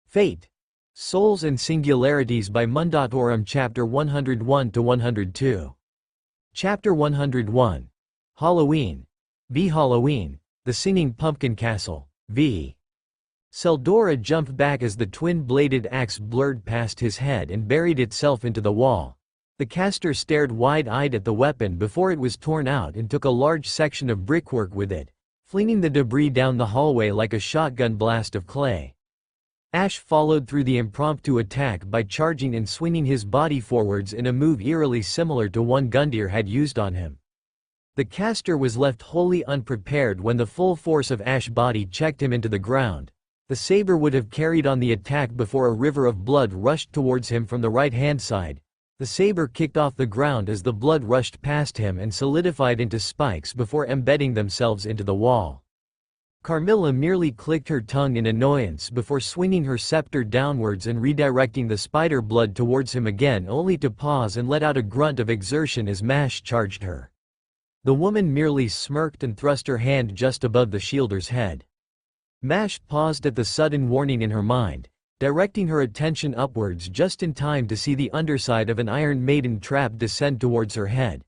Fate. Souls and Singularities by Mundatorem Chapter 101-102. Chapter 101. Halloween. V. Halloween. The Singing Pumpkin Castle. V. Seldora jumped back as the twin-bladed axe blurred past his head and buried itself into the wall. The caster stared wide-eyed at the weapon before it was torn out and took a large section of brickwork with it, flinging the debris down the hallway like a shotgun blast of clay. Ash followed through the impromptu attack by charging and swinging his body forwards in a move eerily similar to one Gundyr had used on him. The caster was left wholly unprepared when the full force of Ash's body checked him into the ground. The saber would have carried on the attack before a river of blood rushed towards him from the right-hand side. The saber kicked off the ground as the blood rushed past him and solidified into spikes before embedding themselves into the wall. Carmilla merely clicked her tongue in annoyance before swinging her scepter downwards and redirecting the spider blood towards him again, only to pause and let out a grunt of exertion as Mash charged her. The woman merely smirked and thrust her hand just above the shielder's head. Mash paused at the sudden warning in her mind, directing her attention upwards just in time to see the underside of an Iron Maiden trap descend towards her head.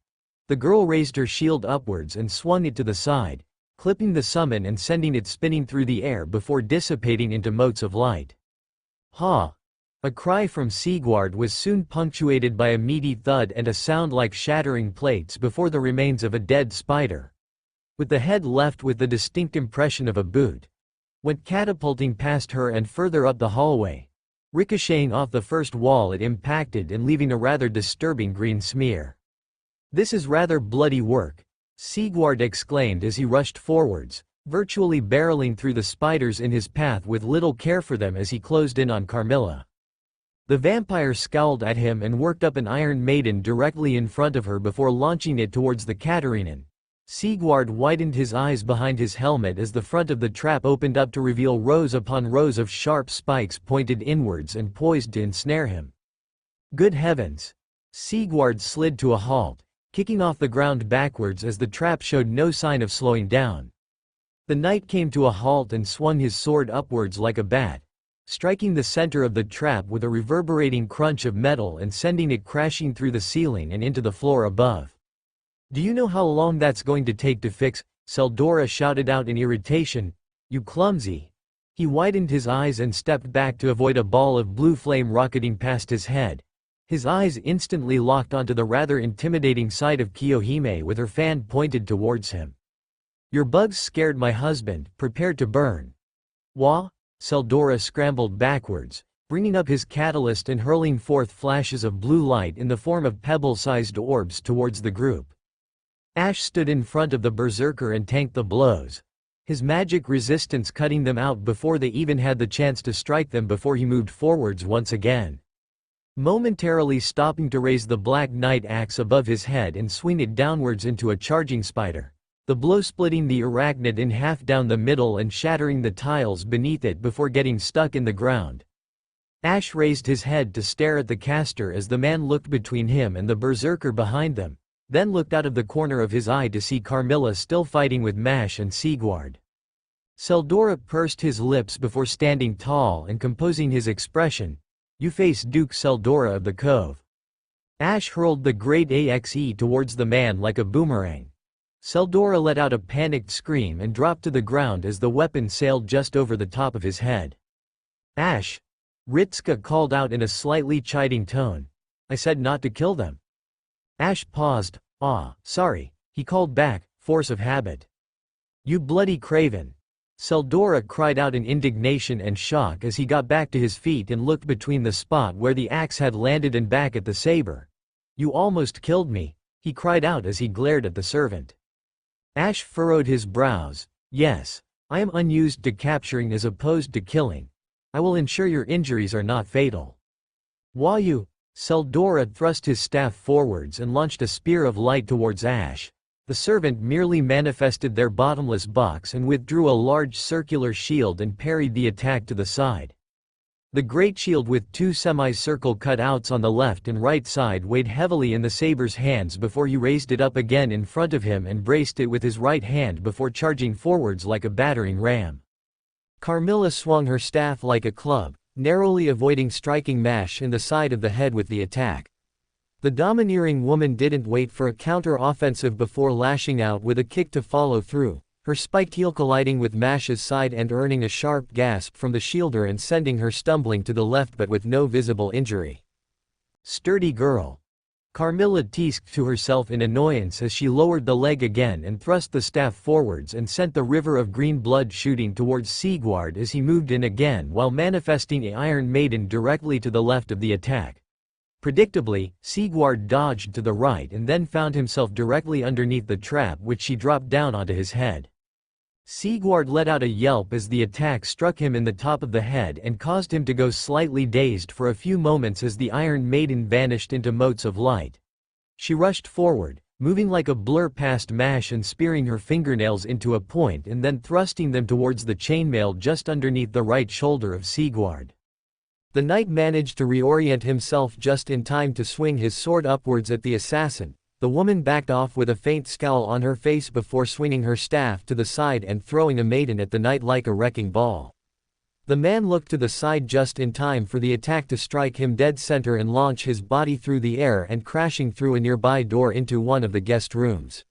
The girl raised her shield upwards and swung it to the side, clipping the summon and sending it spinning through the air before dissipating into motes of light. Ha! A cry from Sigurd was soon punctuated by a meaty thud and a sound like shattering plates before the remains of a dead spider, with the head left with the distinct impression of a boot, went catapulting past her and further up the hallway, ricocheting off the first wall it impacted and leaving a rather disturbing green smear. "This is rather bloody work," Sigurd exclaimed as he rushed forwards, virtually barreling through the spiders in his path with little care for them as he closed in on Carmilla. The vampire scowled at him and worked up an Iron Maiden directly in front of her before launching it towards the Katarinen. Sigurd widened his eyes behind his helmet as the front of the trap opened up to reveal rows upon rows of sharp spikes pointed inwards and poised to ensnare him. Good heavens! Sigurd slid to a halt, kicking off the ground backwards as the trap showed no sign of slowing down. The knight came to a halt and swung his sword upwards like a bat, striking the center of the trap with a reverberating crunch of metal and sending it crashing through the ceiling and into the floor above. "Do you know how long that's going to take to fix?" Seldora shouted out in irritation. "You clumsy!" He widened his eyes and stepped back to avoid a ball of blue flame rocketing past his head. His eyes instantly locked onto the rather intimidating sight of Kiyohime with her fan pointed towards him. "Your bugs scared my husband, prepare to burn." "Wah?" Seldora scrambled backwards, bringing up his catalyst and hurling forth flashes of blue light in the form of pebble-sized orbs towards the group. Ash stood in front of the berserker and tanked the blows, his magic resistance cutting them out before they even had the chance to strike them before he moved forwards once again, momentarily stopping to raise the Black Knight axe above his head and swing it downwards into a charging spider, the blow splitting the arachnid in half down the middle and shattering the tiles beneath it before getting stuck in the ground. Ash raised his head to stare at the caster as the man looked between him and the berserker behind them, then looked out of the corner of his eye to see Carmilla still fighting with Mash and Sigurd. Seldora pursed his lips before standing tall and composing his expression. "You face Duke Seldora of the Cove." Ash hurled the great axe towards the man like a boomerang. Seldora let out a panicked scream and dropped to the ground as the weapon sailed just over the top of his head. "Ash!" Ritska called out in a slightly chiding tone. "I said not to kill them." Ash paused. "Ah, sorry," he called back, force of habit. "You bloody craven!" Seldora cried out in indignation and shock as he got back to his feet and looked between the spot where the axe had landed and back at the saber. "You almost killed me," he cried out as he glared at the servant. Ash furrowed his brows. "Yes, I am unused to capturing as opposed to killing. I will ensure your injuries are not fatal." "Wayu!" Seldora thrust his staff forwards and launched a spear of light towards Ash. The servant merely manifested their bottomless box and withdrew a large circular shield and parried the attack to the side. The great shield with two semicircle cutouts on the left and right side weighed heavily in the saber's hands before he raised it up again in front of him and braced it with his right hand before charging forwards like a battering ram. Carmilla swung her staff like a club, narrowly avoiding striking Mash in the side of the head with the attack. The domineering woman didn't wait for a counter-offensive before lashing out with a kick to follow through, her spiked heel colliding with Mash's side and earning a sharp gasp from the shielder and sending her stumbling to the left but with no visible injury. Sturdy girl. Carmilla teased to herself in annoyance as she lowered the leg again and thrust the staff forwards and sent the river of green blood shooting towards Sigurd as he moved in again while manifesting a Iron Maiden directly to the left of the attack. Predictably, Sigurd dodged to the right and then found himself directly underneath the trap which she dropped down onto his head. Sigurd let out a yelp as the attack struck him in the top of the head and caused him to go slightly dazed for a few moments as the Iron Maiden vanished into motes of light. She rushed forward, moving like a blur past Mash and spearing her fingernails into a point and then thrusting them towards the chainmail just underneath the right shoulder of Sigurd. The knight managed to reorient himself just in time to swing his sword upwards at the assassin. The woman backed off with a faint scowl on her face before swinging her staff to the side and throwing a maiden at the knight like a wrecking ball. The man looked to the side just in time for the attack to strike him dead center and launch his body through the air and crashing through a nearby door into one of the guest rooms.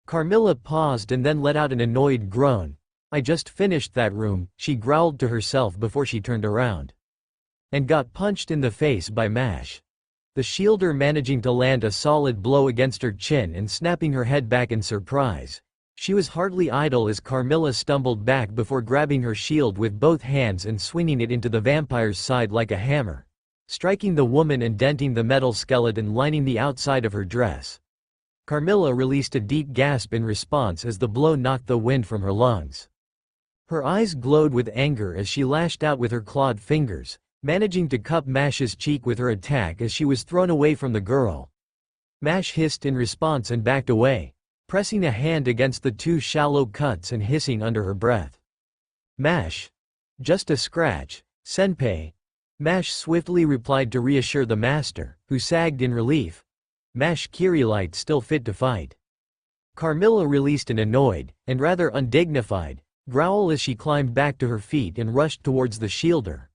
Carmilla paused and then let out an annoyed groan. "I just finished that room," she growled to herself before she turned around. And got punched in the face by Mash. The shielder managing to land a solid blow against her chin and snapping her head back in surprise. She was hardly idle as Carmilla stumbled back before grabbing her shield with both hands and swinging it into the vampire's side like a hammer, striking the woman and denting the metal skeleton lining the outside of her dress. Carmilla released a deep gasp in response as the blow knocked the wind from her lungs. Her eyes glowed with anger as she lashed out with her clawed fingers, managing to cup Mash's cheek with her attack as she was thrown away from the girl. Mash hissed in response and backed away, pressing a hand against the two shallow cuts and hissing under her breath. "Mash. Just a scratch, senpai." Mash swiftly replied to reassure the master, who sagged in relief. "Mash Kirillite still fit to fight." Carmilla released an annoyed, and rather undignified, growl as she climbed back to her feet and rushed towards the shielder.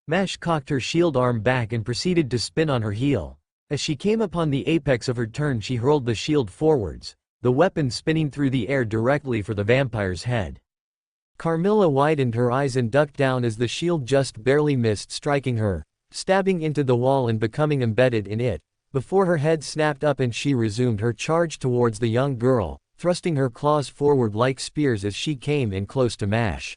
Mash cocked her shield arm back and proceeded to spin on her heel. As she came upon the apex of her turn she hurled the shield forwards, the weapon spinning through the air directly for the vampire's head. Carmilla widened her eyes and ducked down as the shield just barely missed striking her, stabbing into the wall and becoming embedded in it, before her head snapped up and she resumed her charge towards the young girl, thrusting her claws forward like spears as she came in close to Mash.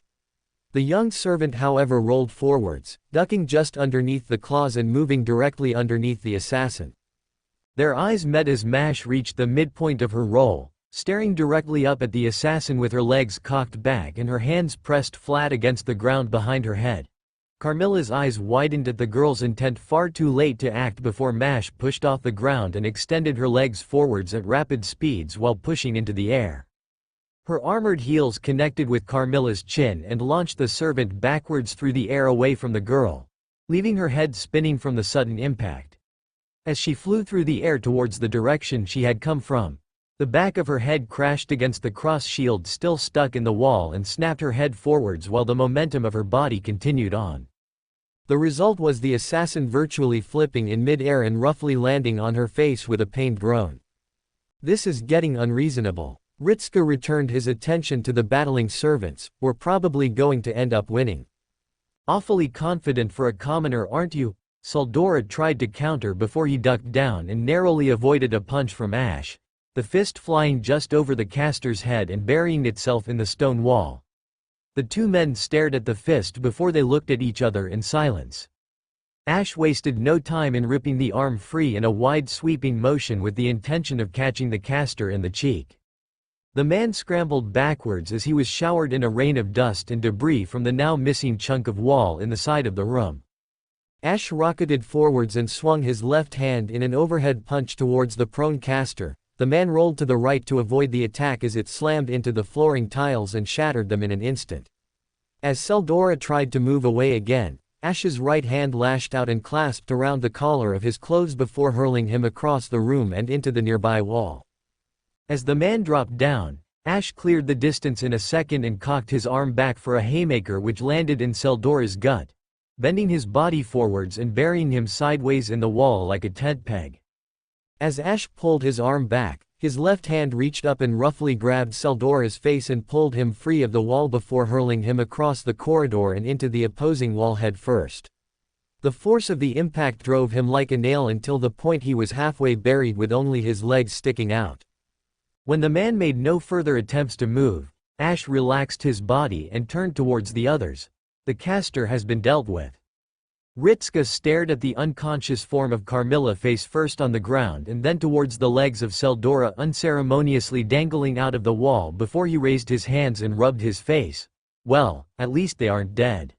The young servant however rolled forwards, ducking just underneath the claws and moving directly underneath the assassin. Their eyes met as Mash reached the midpoint of her roll, staring directly up at the assassin with her legs cocked back and her hands pressed flat against the ground behind her head. Carmilla's eyes widened at the girl's intent far too late to act before Mash pushed off the ground and extended her legs forwards at rapid speeds while pushing into the air. Her armored heels connected with Carmilla's chin and launched the servant backwards through the air away from the girl, leaving her head spinning from the sudden impact. As she flew through the air towards the direction she had come from, the back of her head crashed against the cross shield still stuck in the wall and snapped her head forwards while the momentum of her body continued on. The result was the assassin virtually flipping in mid-air and roughly landing on her face with a pained groan. "This is getting unreasonable." Ritska returned his attention to the battling servants. "We're probably going to end up winning." "Awfully confident for a commoner, aren't you?" Saldora tried to counter before he ducked down and narrowly avoided a punch from Ash, the fist flying just over the caster's head and burying itself in the stone wall. The two men stared at the fist before they looked at each other in silence. Ash wasted no time in ripping the arm free in a wide sweeping motion with the intention of catching the caster in the cheek. The man scrambled backwards as he was showered in a rain of dust and debris from the now missing chunk of wall in the side of the room. Ash rocketed forwards and swung his left hand in an overhead punch towards the prone caster. The man rolled to the right to avoid the attack as it slammed into the flooring tiles and shattered them in an instant. As Saldora tried to move away again, Ash's right hand lashed out and clasped around the collar of his clothes before hurling him across the room and into the nearby wall. As the man dropped down, Ash cleared the distance in a second and cocked his arm back for a haymaker which landed in Saldora's gut. bending his body forwards and burying him sideways in the wall like a tent peg. As Ash pulled his arm back, his left hand reached up and roughly grabbed Seldora's face and pulled him free of the wall before hurling him across the corridor and into the opposing wall head first. The force of the impact drove him like a nail until the point he was halfway buried with only his legs sticking out. When the man made no further attempts to move, Ash relaxed his body and turned towards the others. The caster has been dealt with. Ritska stared at the unconscious form of Carmilla face first on the ground and then towards the legs of Seldora unceremoniously dangling out of the wall before he raised his hands and rubbed his face. Well, at least they aren't dead.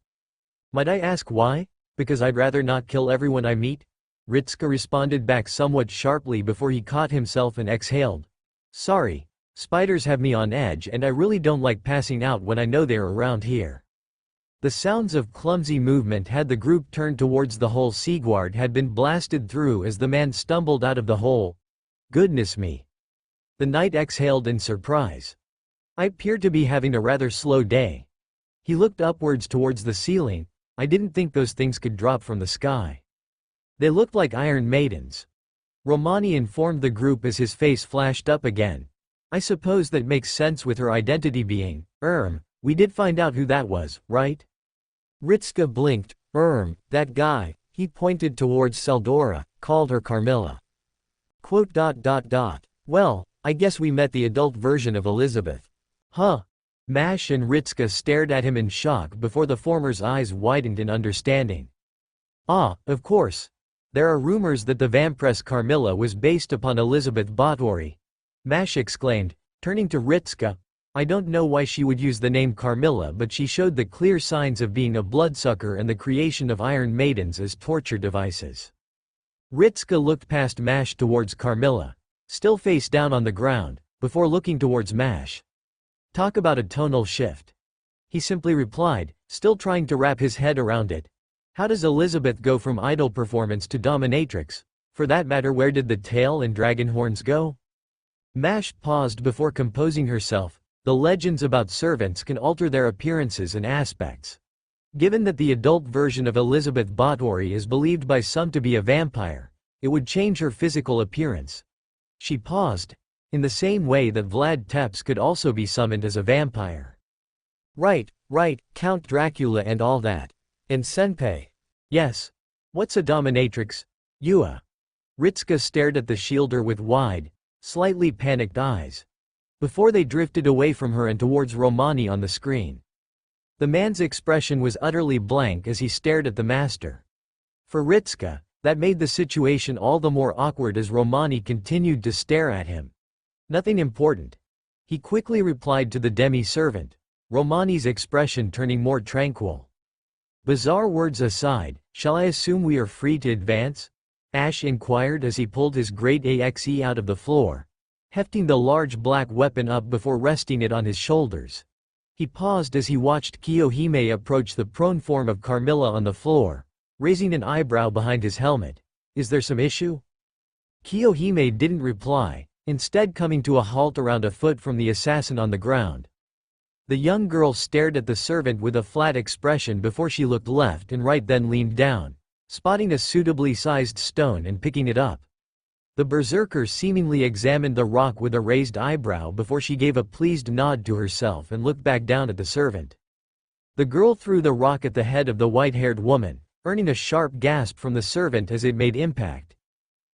Might I ask why? Because I'd rather not kill everyone I meet? Ritska responded back somewhat sharply before he caught himself and exhaled. Sorry, spiders have me on edge and I really don't like passing out when I know they're around here. The sounds of clumsy movement had the group turned towards the hole Sigward had been blasted through as the man stumbled out of the hole. Goodness me. The knight exhaled in surprise. I appear to be having a rather slow day. He looked upwards towards the ceiling. I didn't think those things could drop from the sky. They looked like Iron Maidens. Romani informed the group as his face flashed up again. I suppose that makes sense with her identity being, we did find out who that was, right? Ritska blinked. That guy, he pointed towards Seldora, called her Carmilla. Well, I guess we met the adult version of Elizabeth. Huh? Mash and Ritska stared at him in shock before the former's eyes widened in understanding. Ah, of course. There are rumors that the Vampress Carmilla was based upon Elizabeth Báthory. Mash exclaimed, turning to Ritska. I don't know why she would use the name Carmilla, but she showed the clear signs of being a bloodsucker and the creation of Iron Maidens as torture devices. Ritska looked past Mash towards Carmilla, still face down on the ground, before looking towards Mash. Talk about a tonal shift. He simply replied, still trying to wrap his head around it. How does Elizabeth go from idol performance to dominatrix? For that matter, where did the tail and dragon horns go? Mash paused before composing herself. The legends about servants can alter their appearances and aspects. Given that the adult version of Elizabeth Báthory is believed by some to be a vampire, it would change her physical appearance. She paused. In the same way that Vlad Tepes could also be summoned as a vampire. Right, Count Dracula and all that. And Senpei. Yes. What's a dominatrix? Yua. Ritska stared at the shielder with wide, slightly panicked eyes. Before they drifted away from her and towards Romani on the screen. The man's expression was utterly blank as he stared at the master. For Ritska, that made the situation all the more awkward as Romani continued to stare at him. Nothing important. He quickly replied to the demi-servant, Romani's expression turning more tranquil. Bizarre words aside, shall I assume we are free to advance? Ash inquired as he pulled his great axe out of the floor, hefting the large black weapon up before resting it on his shoulders. He paused as he watched Kiyohime approach the prone form of Carmilla on the floor, raising an eyebrow behind his helmet. Is there some issue? Kiyohime didn't reply, instead coming to a halt around a foot from the assassin on the ground. The young girl stared at the servant with a flat expression before she looked left and right, then leaned down, spotting a suitably sized stone and picking it up. The berserker seemingly examined the rock with a raised eyebrow before she gave a pleased nod to herself and looked back down at the servant. The girl threw the rock at the head of the white-haired woman, earning a sharp gasp from the servant as it made impact.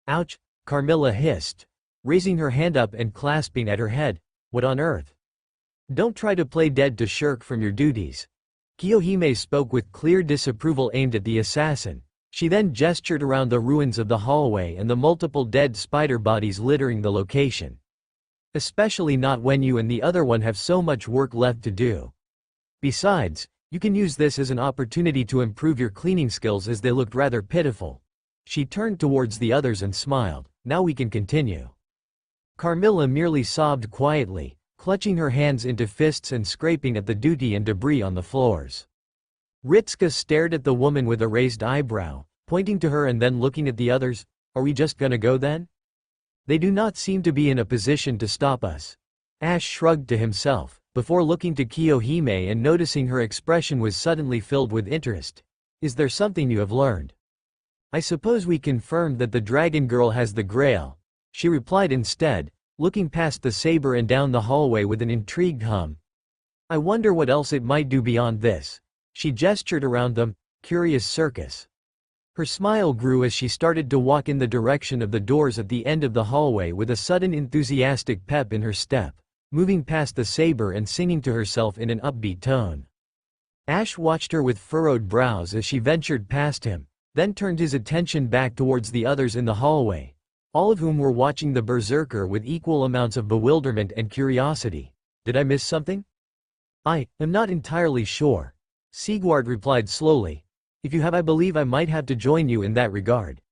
Ouch, Carmilla hissed, raising her hand up and clasping at her head. What on earth? Don't try to play dead to shirk from your duties. Kiyohime spoke with clear disapproval aimed at the assassin. She then gestured around the ruins of the hallway and the multiple dead spider bodies littering the location. Especially not when you and the other one have so much work left to do. Besides, you can use this as an opportunity to improve your cleaning skills as they looked rather pitiful. She turned towards the others and smiled. Now we can continue. Carmilla merely sobbed quietly, clutching her hands into fists and scraping at the duty and debris on the floors. Ritska stared at the woman with a raised eyebrow, pointing to her and then looking at the others. Are we just gonna go then? They do not seem to be in a position to stop us. Ash shrugged to himself, before looking to Kiyohime and noticing her expression was suddenly filled with interest. Is there something you have learned? I suppose we confirmed that the dragon girl has the Grail, she replied instead, looking past the saber and down the hallway with an intrigued hum. I wonder what else it might do beyond this. She gestured around them, curious circus. Her smile grew as she started to walk in the direction of the doors at the end of the hallway with a sudden enthusiastic pep in her step, moving past the saber and singing to herself in an upbeat tone. Ash watched her with furrowed brows as she ventured past him, then turned his attention back towards the others in the hallway, all of whom were watching the berserker with equal amounts of bewilderment and curiosity. Did I miss something? I am not entirely sure, Sigward replied slowly. If you have, I believe I might have to join you in that regard.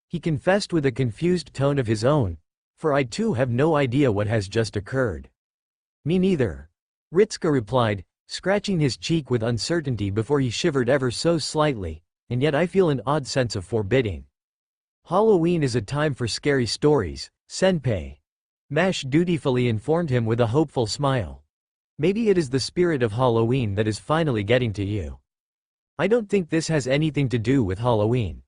He confessed with a confused tone of his own, for I too have no idea what has just occurred. Me neither, Ritsuka replied, scratching his cheek with uncertainty before he shivered ever so slightly, and yet I feel an odd sense of foreboding. Halloween is a time for scary stories, Senpai. Mash dutifully informed him with a hopeful smile. Maybe it is the spirit of Halloween that is finally getting to you. I don't think this has anything to do with Halloween,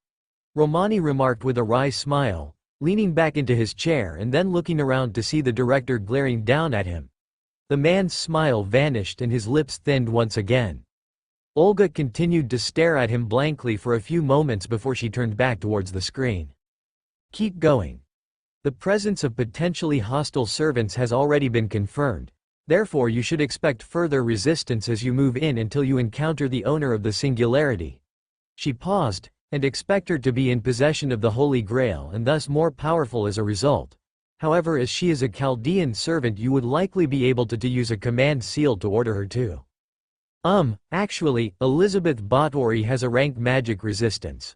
Romani remarked with a wry smile, leaning back into his chair and then looking around to see the director glaring down at him. The man's smile vanished and his lips thinned once again. Olga continued to stare at him blankly for a few moments before she turned back towards the screen. Keep going. The presence of potentially hostile servants has already been confirmed. Therefore you should expect further resistance as you move in until you encounter the owner of the Singularity. She paused, and expect her to be in possession of the Holy Grail and thus more powerful as a result. However, as she is a Chaldean servant, you would likely be able to use a command seal to order her to. Actually, Elizabeth Báthory has a rank magic resistance,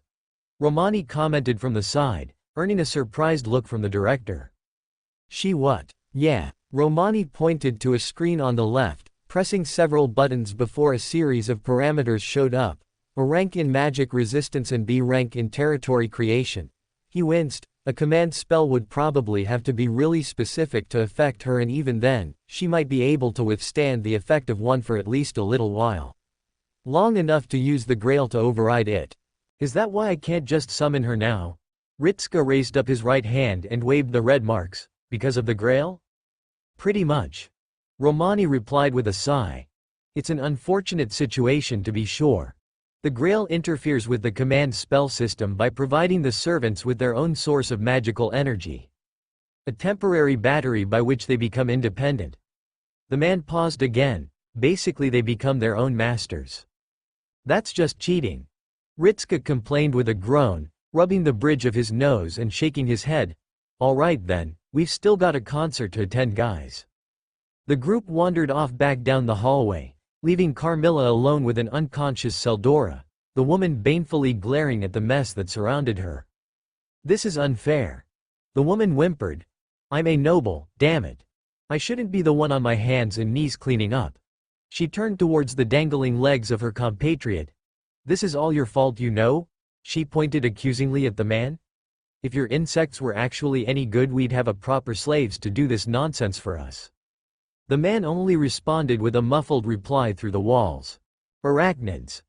Romani commented from the side, earning a surprised look from the director. She what? Yeah. Romani pointed to a screen on the left, pressing several buttons before a series of parameters showed up. A rank in magic resistance and B rank in territory creation. He winced. A command spell would probably have to be really specific to affect her, and even then, she might be able to withstand the effect of one for at least a little while. Long enough to use the Grail to override it. Is that why I can't just summon her now? Ritsuka raised up his right hand and waved the red marks. Because of the Grail? Pretty much, Romani replied with a sigh. It's an unfortunate situation to be sure. The Grail interferes with the command spell system by providing the servants with their own source of magical energy. A temporary battery by which they become independent. The man paused again. Basically they become their own masters. That's just cheating, Ritsuka complained with a groan, rubbing the bridge of his nose and shaking his head. All right then, we've still got a concert to attend, guys. The group wandered off back down the hallway, leaving Carmilla alone with an unconscious Seldora, the woman banefully glaring at the mess that surrounded her. This is unfair. The woman whimpered. I'm a noble, damn it. I shouldn't be the one on my hands and knees cleaning up. She turned towards the dangling legs of her compatriot. This is all your fault, you know? She pointed accusingly at the man. If your insects were actually any good, we'd have a proper slaves to do this nonsense for us. The man only responded with a muffled reply through the walls. Arachnids.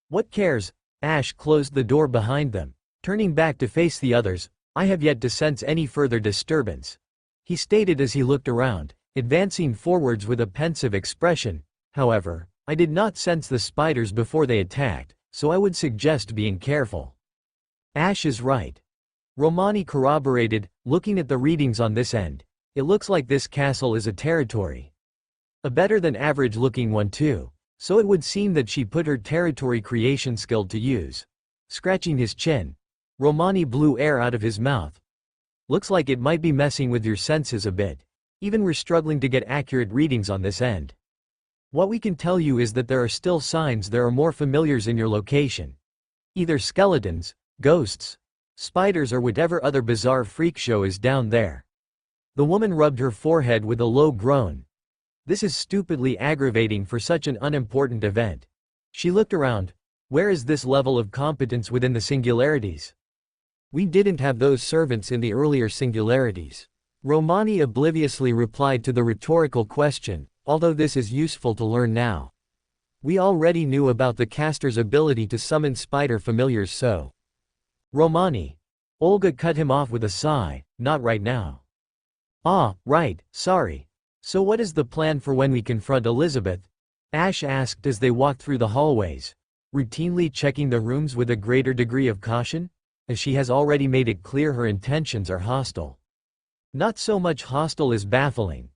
What cares? Ash closed the door behind them, turning back to face the others. I have yet to sense any further disturbance, he stated as he looked around, advancing forwards with a pensive expression. However, I did not sense the spiders before they attacked, so I would suggest being careful. Ash is right, Romani corroborated, looking at the readings on this end. It looks like this castle is a territory. A better than average looking one too, so it would seem that she put her territory creation skill to use. Scratching his chin, Romani blew air out of his mouth. Looks like it might be messing with your senses a bit. Even we're struggling to get accurate readings on this end. What we can tell you is that there are still signs there are more familiars in your location. Either skeletons, ghosts, spiders, or whatever other bizarre freak show is down there. The woman rubbed her forehead with a low groan. This is stupidly aggravating for such an unimportant event. She looked around. Where is this level of competence within the Singularities? We didn't have those servants in the earlier Singularities, Romani obliviously replied to the rhetorical question, although this is useful to learn now. We already knew about the caster's ability to summon spider familiars, so. Romani. Olga cut him off with a sigh, not right now. Ah, right, sorry. So what is the plan for when we confront Elizabeth? Ash asked as they walked through the hallways, routinely checking the rooms with a greater degree of caution, as she has already made it clear her intentions are hostile. Not so much hostile as baffling.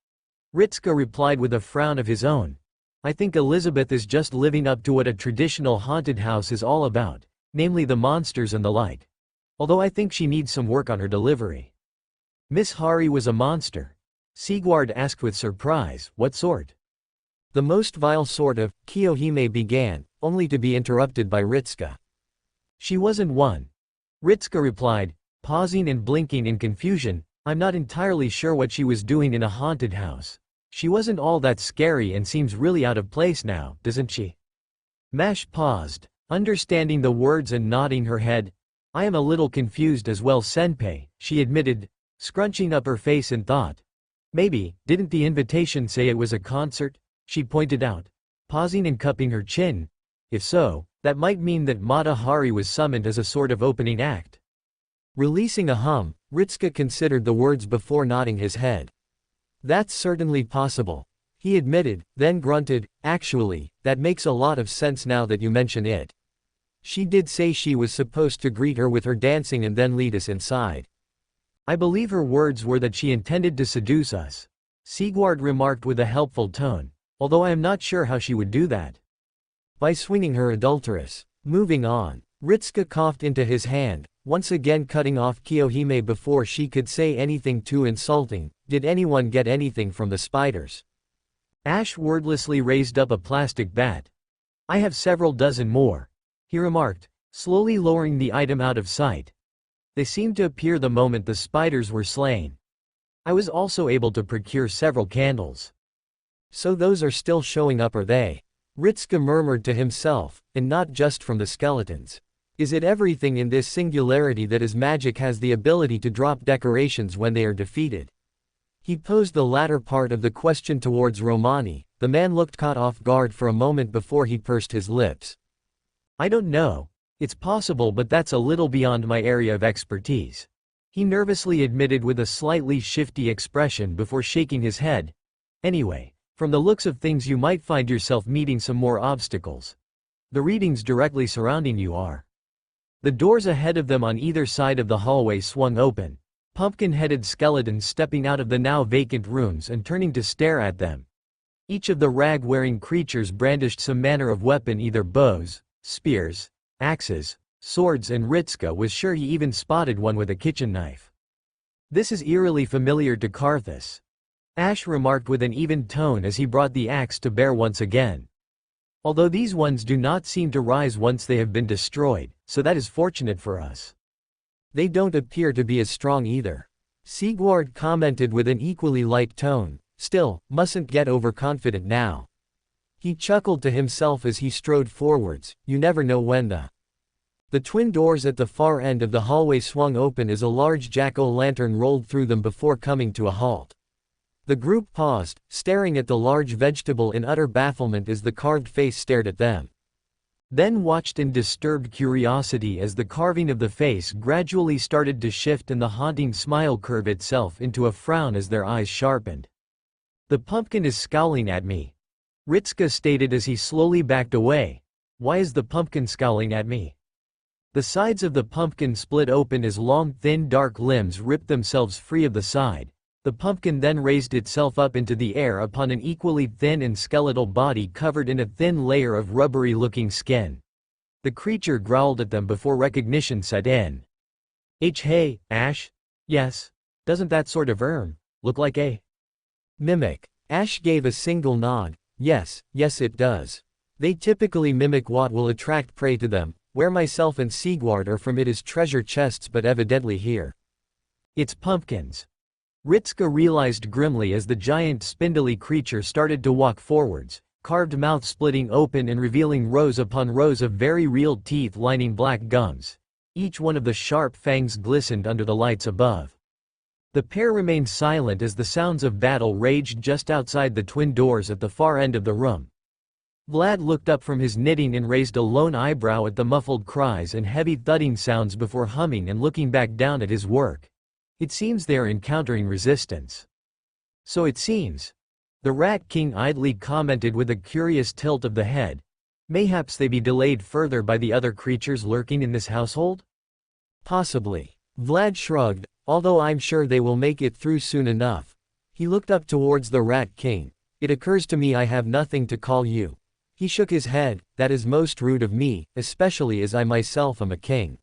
Ritska replied with a frown of his own. I think Elizabeth is just living up to what a traditional haunted house is all about, namely the monsters and the like. Although I think she needs some work on her delivery. Miss Hari was a monster. Sigward asked with surprise, what sort? The most vile sort of, Kiyohime began, only to be interrupted by Ritska. She wasn't one. Ritska replied, pausing and blinking in confusion. I'm not entirely sure what she was doing in a haunted house. She wasn't all that scary and seems really out of place now, doesn't she? Mash paused, understanding the words and nodding her head. I am a little confused as well, senpai, she admitted, scrunching up her face in thought. Maybe, didn't the invitation say it was a concert? She pointed out, pausing and cupping her chin. If so, that might mean that Mata Hari was summoned as a sort of opening act. Releasing a hum, Ritska considered the words before nodding his head. That's certainly possible, he admitted, then grunted, actually, that makes a lot of sense now that you mention it. She did say she was supposed to greet her with her dancing and then lead us inside. I believe her words were that she intended to seduce us, Sigward remarked with a helpful tone, although I am not sure how she would do that. By swinging her adulteress. Moving on, Ritska coughed into his hand, once again cutting off Kiyohime before she could say anything too insulting. Did anyone get anything from the spiders? Ash wordlessly raised up a plastic bat. I have several dozen more, he remarked, slowly lowering the item out of sight. They seemed to appear the moment the spiders were slain. I was also able to procure several candles. So those are still showing up, are they? Ritska murmured to himself, and not just from the skeletons. Is it everything in this singularity that is magic has the ability to drop decorations when they are defeated? He posed the latter part of the question towards Romani. The man looked caught off guard for a moment before he pursed his lips. I don't know. It's possible, but that's a little beyond my area of expertise, he nervously admitted with a slightly shifty expression before shaking his head. Anyway, from the looks of things you might find yourself meeting some more obstacles. The readings directly surrounding you are. The doors ahead of them on either side of the hallway swung open, pumpkin-headed skeletons stepping out of the now vacant rooms and turning to stare at them. Each of the rag-wearing creatures brandished some manner of weapon, either bows, spears, axes, swords, and Ritska was sure he even spotted one with a kitchen knife. This is eerily familiar to Karthus, Ash remarked with an even tone as he brought the axe to bear once again. Although these ones do not seem to rise once they have been destroyed, so that is fortunate for us. They don't appear to be as strong either, Sigward commented with an equally light tone. Still, mustn't get overconfident now. He chuckled to himself as he strode forwards. You never know when the twin doors at the far end of the hallway swung open as a large jack-o'-lantern rolled through them before coming to a halt. The group paused, staring at the large vegetable in utter bafflement as the carved face stared at them. Then watched in disturbed curiosity as the carving of the face gradually started to shift and the haunting smile curve itself into a frown as their eyes sharpened. The pumpkin is scowling at me, Ritska stated as he slowly backed away. Why is the pumpkin scowling at me? The sides of the pumpkin split open as long, thin, dark limbs ripped themselves free of the side. The pumpkin then raised itself up into the air upon an equally thin and skeletal body covered in a thin layer of rubbery-looking skin. The creature growled at them before recognition set in. Hey, Ash? Yes. Doesn't that sort of look like a mimic? Ash gave a single nod. Yes it does. They typically mimic what will attract prey to them. Where myself and Sigward are from, it is treasure chests, but evidently here it's pumpkins. Ritska realized grimly as the giant spindly creature started to walk forwards, carved mouth splitting open and revealing rows upon rows of very real teeth lining black gums. Each one of the sharp fangs glistened under the lights above. The pair remained silent as the sounds of battle raged just outside the twin doors at the far end of the room. Vlad looked up from his knitting and raised a lone eyebrow at the muffled cries and heavy thudding sounds before humming and looking back down at his work. It seems they are encountering resistance. So it seems. The Rat King idly commented with a curious tilt of the head. Mayhaps they be delayed further by the other creatures lurking in this household? Possibly. Vlad shrugged, although I'm sure they will make it through soon enough. He looked up towards the Rat King. It occurs to me I have nothing to call you. He shook his head. That is most rude of me, especially as I myself am a king.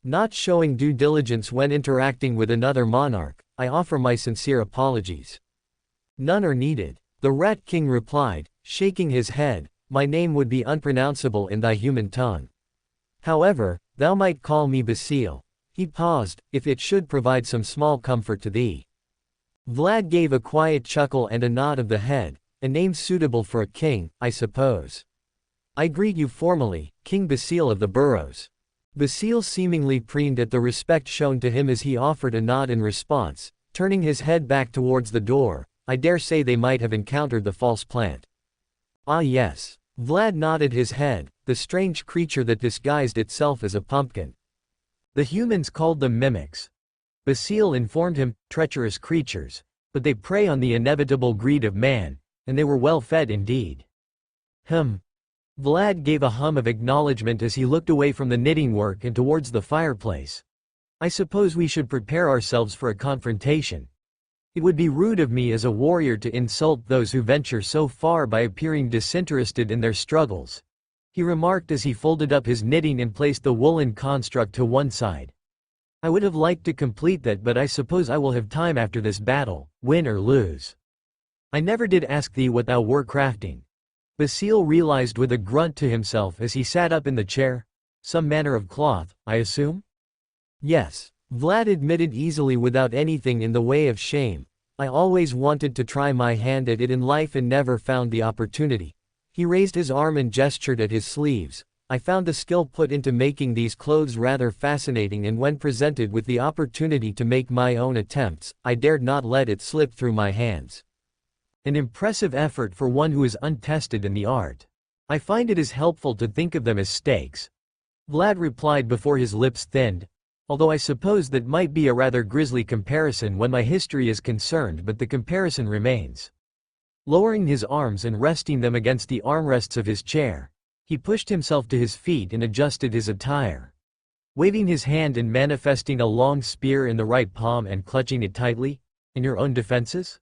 Not showing due diligence when interacting with another monarch, I offer my sincere apologies. None are needed. The Rat King replied, shaking his head. My name would be unpronounceable in thy human tongue. However, thou might call me Basile. He paused, if it should provide some small comfort to thee. Vlad gave a quiet chuckle and a nod of the head. A name suitable for a king, I suppose. I greet you formally, King Basile of the Burrows. Basile seemingly preened at the respect shown to him as he offered a nod in response, turning his head back towards the door. I dare say they might have encountered the false plant. Ah yes. Vlad nodded his head, the strange creature that disguised itself as a pumpkin. The humans called them mimics. Basile informed him, treacherous creatures, but they prey on the inevitable greed of man, and they were well fed indeed. Vlad gave a hum of acknowledgement as he looked away from the knitting work and towards the fireplace. I suppose we should prepare ourselves for a confrontation. It would be rude of me as a warrior to insult those who venture so far by appearing disinterested in their struggles, he remarked as he folded up his knitting and placed the woolen construct to one side. I would have liked to complete that, but I suppose I will have time after this battle, win or lose. I never did ask thee what thou were crafting. Basile realized with a grunt to himself as he sat up in the chair. Some manner of cloth, I assume? Yes. Vlad admitted easily without anything in the way of shame. I always wanted to try my hand at it in life and never found the opportunity. He raised his arm and gestured at his sleeves. I found the skill put into making these clothes rather fascinating, and when presented with the opportunity to make my own attempts, I dared not let it slip through my hands. An impressive effort for one who is untested in the art. I find it is helpful to think of them as stakes. Vlad replied before his lips thinned, although I suppose that might be a rather grisly comparison when my history is concerned, but the comparison remains. Lowering his arms and resting them against the armrests of his chair, he pushed himself to his feet and adjusted his attire. Waving his hand and manifesting a long spear in the right palm and clutching it tightly, in your own defenses?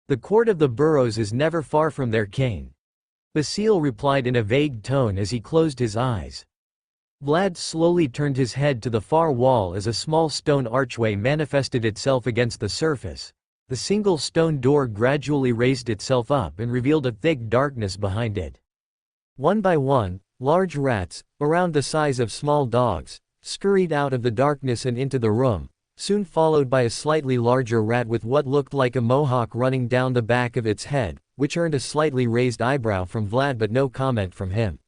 The court of the Burrows is never far from their king. Basile replied in a vague tone as he closed his eyes. Vlad slowly turned his head to the far wall as a small stone archway manifested itself against the surface. The single stone door gradually raised itself up and revealed a thick darkness behind it. One by one, large rats, around the size of small dogs, scurried out of the darkness and into the room, soon followed by a slightly larger rat with what looked like a mohawk running down the back of its head, which earned a slightly raised eyebrow from Vlad but no comment from him.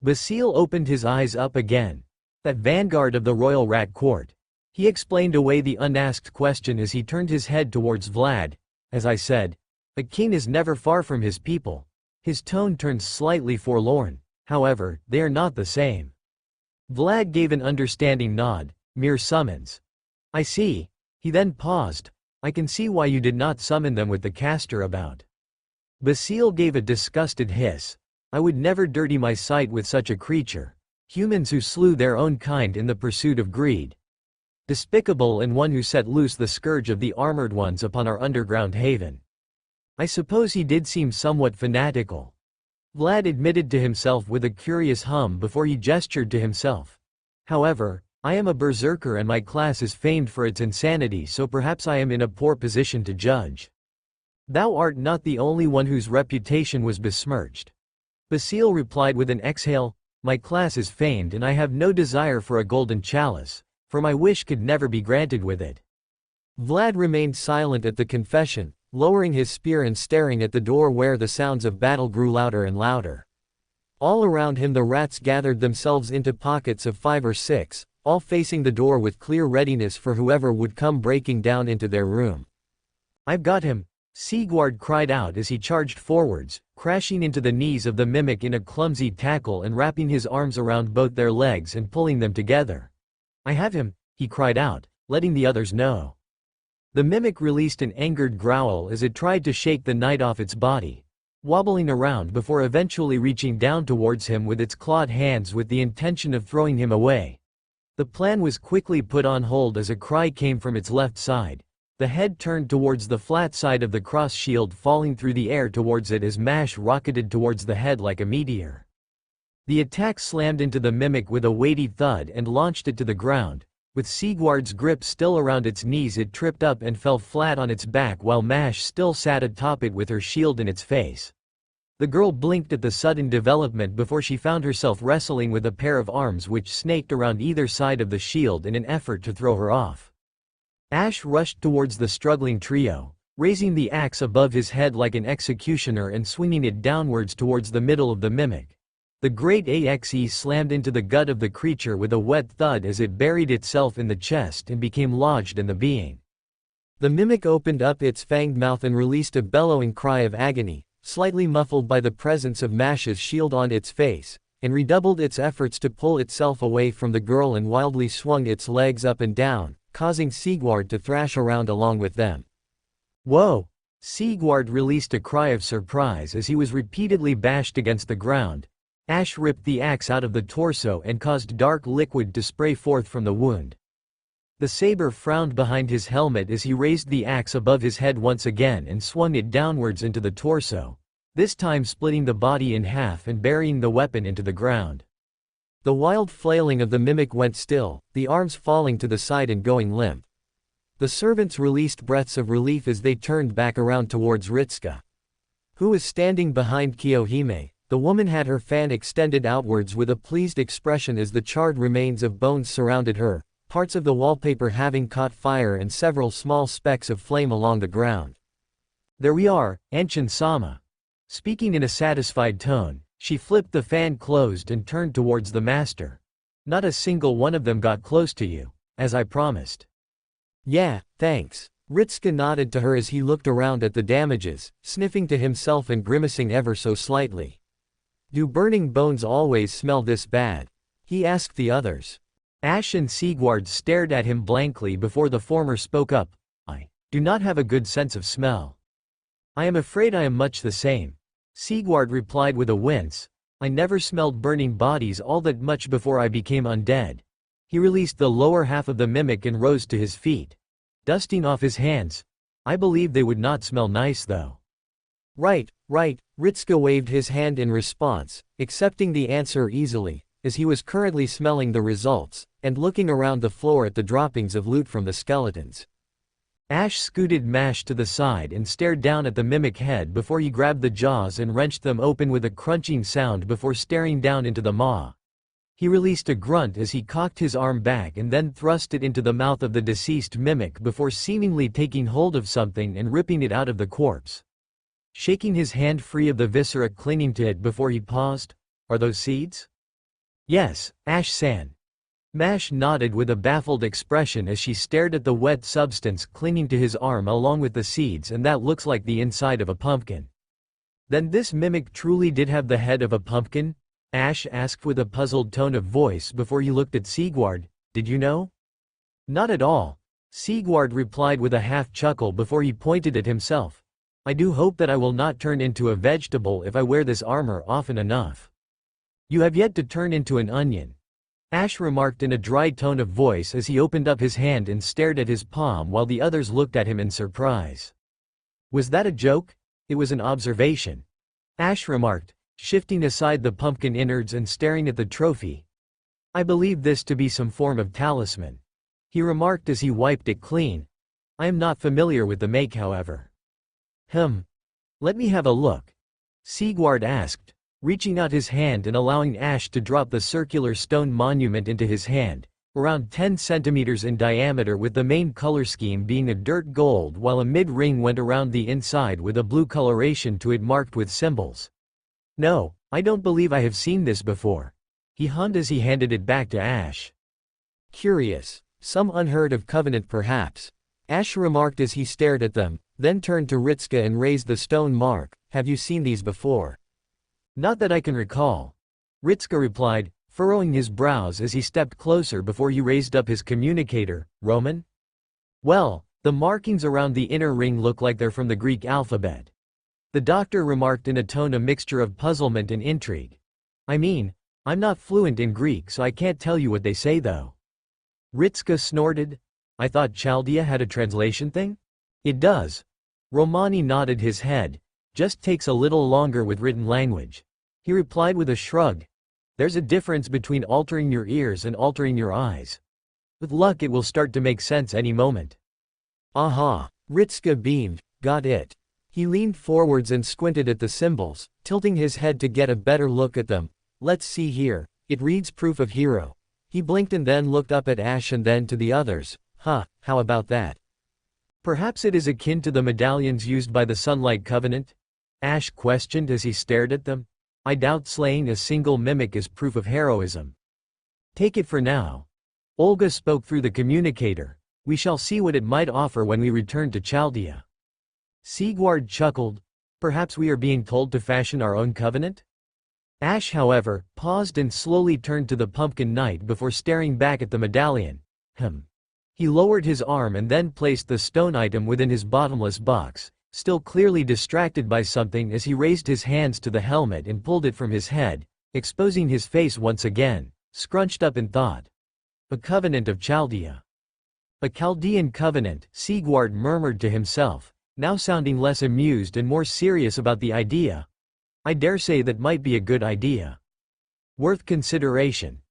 Basile opened his eyes up again. That vanguard of the royal rat court. He explained away the unasked question as he turned his head towards Vlad. As I said, a king is never far from his people. His tone turned slightly forlorn. However, they are not the same. Vlad gave an understanding nod. Mere summons. I see. He then paused. I can see why you did not summon them with the caster about. Basile gave a disgusted hiss. I would never dirty my sight with such a creature. Humans who slew their own kind in the pursuit of greed. Despicable, and one who set loose the scourge of the armored ones upon our underground haven. I suppose he did seem somewhat fanatical. Vlad admitted to himself with a curious hum before he gestured to himself. However, I am a berserker and my class is famed for its insanity, so perhaps I am in a poor position to judge. Thou art not the only one whose reputation was besmirched. Basile replied with an exhale. My class is famed and I have no desire for a golden chalice, for my wish could never be granted with it. Vlad remained silent at the confession, lowering his spear and staring at the door where the sounds of battle grew louder and louder. All around him the rats gathered themselves into pockets of 5 or 6, all facing the door with clear readiness for whoever would come breaking down into their room. I've got him, Sigurd cried out as he charged forwards, crashing into the knees of the mimic in a clumsy tackle and wrapping his arms around both their legs and pulling them together. "I have him," he cried out, letting the others know. The mimic released an angered growl as it tried to shake the knight off its body, wobbling around before eventually reaching down towards him with its clawed hands with the intention of throwing him away. The plan was quickly put on hold as a cry came from its left side. The head turned towards the flat side of the cross shield, falling through the air towards it as Mash rocketed towards the head like a meteor. The attack slammed into the mimic with a weighty thud and launched it to the ground. With Sigurd's grip still around its knees, it tripped up and fell flat on its back while Mash still sat atop it with her shield in its face. The girl blinked at the sudden development before she found herself wrestling with a pair of arms which snaked around either side of the shield in an effort to throw her off. Ash rushed towards the struggling trio, raising the axe above his head like an executioner and swinging it downwards towards the middle of the mimic. The great axe slammed into the gut of the creature with a wet thud as it buried itself in the chest and became lodged in the being. The mimic opened up its fanged mouth and released a bellowing cry of agony, slightly muffled by the presence of Mash's shield on its face, and redoubled its efforts to pull itself away from the girl and wildly swung its legs up and down, causing Sigurd to thrash around along with them. "Whoa!" Sigurd released a cry of surprise as he was repeatedly bashed against the ground. Ash ripped the axe out of the torso and caused dark liquid to spray forth from the wound. The saber frowned behind his helmet as he raised the axe above his head once again and swung it downwards into the torso, this time splitting the body in half and burying the weapon into the ground. The wild flailing of the mimic went still, the arms falling to the side and going limp. The servants released breaths of relief as they turned back around towards Ritsuka, who was standing behind Kiyohime. The woman had her fan extended outwards with a pleased expression as the charred remains of bones surrounded her, parts of the wallpaper having caught fire and several small specks of flame along the ground. "There we are, Enshin-sama." Speaking in a satisfied tone, she flipped the fan closed and turned towards the master. "Not a single one of them got close to you, as I promised." "Yeah, thanks." Ritsuka nodded to her as he looked around at the damages, sniffing to himself and grimacing ever so slightly. "Do burning bones always smell this bad?" he asked the others. Ash and Sigurd stared at him blankly before the former spoke up. "I do not have a good sense of smell." "I am afraid I am much the same," Sigurd replied with a wince. "I never smelled burning bodies all that much before I became undead." He released the lower half of the mimic and rose to his feet, dusting off his hands. "I believe they would not smell nice though." Right, Ritsuka waved his hand in response, accepting the answer easily, as he was currently smelling the results, and looking around the floor at the droppings of loot from the skeletons. Ash scooted Mash to the side and stared down at the mimic head before he grabbed the jaws and wrenched them open with a crunching sound before staring down into the maw. He released a grunt as he cocked his arm back and then thrust it into the mouth of the deceased mimic before seemingly taking hold of something and ripping it out of the corpse. Shaking his hand free of the viscera clinging to it before he paused, "Are those seeds?" "Yes, Ash-san." Mash nodded with a baffled expression as she stared at the wet substance clinging to his arm along with the seeds, "and that looks like the inside of a pumpkin." "Then this mimic truly did have the head of a pumpkin?" Ash asked with a puzzled tone of voice before he looked at Sigurd. "Did you know?" "Not at all," Sigurd replied with a half chuckle before he pointed at himself. "I do hope that I will not turn into a vegetable if I wear this armor often enough." "You have yet to turn into an onion," Ash remarked in a dry tone of voice as he opened up his hand and stared at his palm while the others looked at him in surprise. "Was that a joke?" "It was an observation," Ash remarked, shifting aside the pumpkin innards and staring at the trophy. "I believe this to be some form of talisman," he remarked as he wiped it clean. "I am not familiar with the make, however." Let me have a look," Sigurd asked, reaching out his hand and allowing Ash to drop the circular stone monument into his hand, around 10 centimeters in diameter with the main color scheme being a dirt gold while a mid-ring went around the inside with a blue coloration to it marked with symbols. "No, I don't believe I have seen this before," he hummed as he handed it back to Ash. "Curious. Some unheard of covenant perhaps." Ash remarked as he stared at them, then turned to Ritska and raised the stone mark. Have you seen these before? Not that I can recall. Ritska replied, furrowing his brows as he stepped closer before he raised up his communicator. Roman? Well, the markings around the inner ring look like they're from the Greek alphabet. The doctor remarked in a tone a mixture of puzzlement and intrigue. I mean, I'm not fluent in Greek so I can't tell you what they say though. Ritska snorted. I thought Chaldea had a translation thing? It does. Romani nodded his head. Just takes a little longer with written language. He replied with a shrug. There's a difference between altering your ears and altering your eyes. With luck it will start to make sense any moment. Aha, Ritska beamed. Got it. He leaned forwards and squinted at the symbols, tilting his head to get a better look at them. Let's see here. It reads proof of hero. He blinked and then looked up at Ash and then to the others. Huh, how about that? Perhaps it is akin to the medallions used by the Sunlight Covenant? Ash questioned as he stared at them. I doubt slaying a single mimic is proof of heroism. Take it for now. Olga spoke through the communicator. We shall see what it might offer when we return to Chaldea. Sigward chuckled. Perhaps we are being told to fashion our own covenant? Ash, however, paused and slowly turned to the pumpkin knight before staring back at the medallion. He lowered his arm and then placed the stone item within his bottomless box, still clearly distracted by something as he raised his hands to the helmet and pulled it from his head, exposing his face once again, scrunched up in thought. A covenant of Chaldea. A Chaldean covenant, Sigward murmured to himself, now sounding less amused and more serious about the idea. I dare say that might be a good idea. Worth consideration.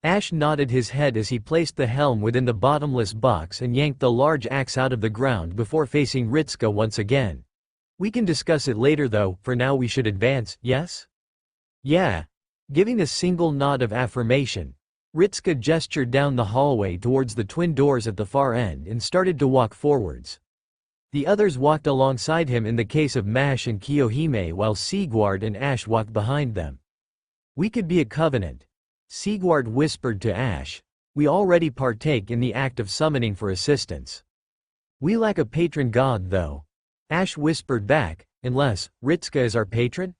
Ash nodded his head as he placed the helm within the bottomless box and yanked the large axe out of the ground before facing Ritska once again. We can discuss it later though, for now we should advance, yes? Yeah. Giving a single nod of affirmation, Ritska gestured down the hallway towards the twin doors at the far end and started to walk forwards. The others walked alongside him in the case of Mash and Kiyohime while Sigward and Ash walked behind them. We could be a covenant. Sigward whispered to Ash. We already partake in the act of summoning for assistance. We lack a patron god though. Ash whispered back, unless Ritska is our patron?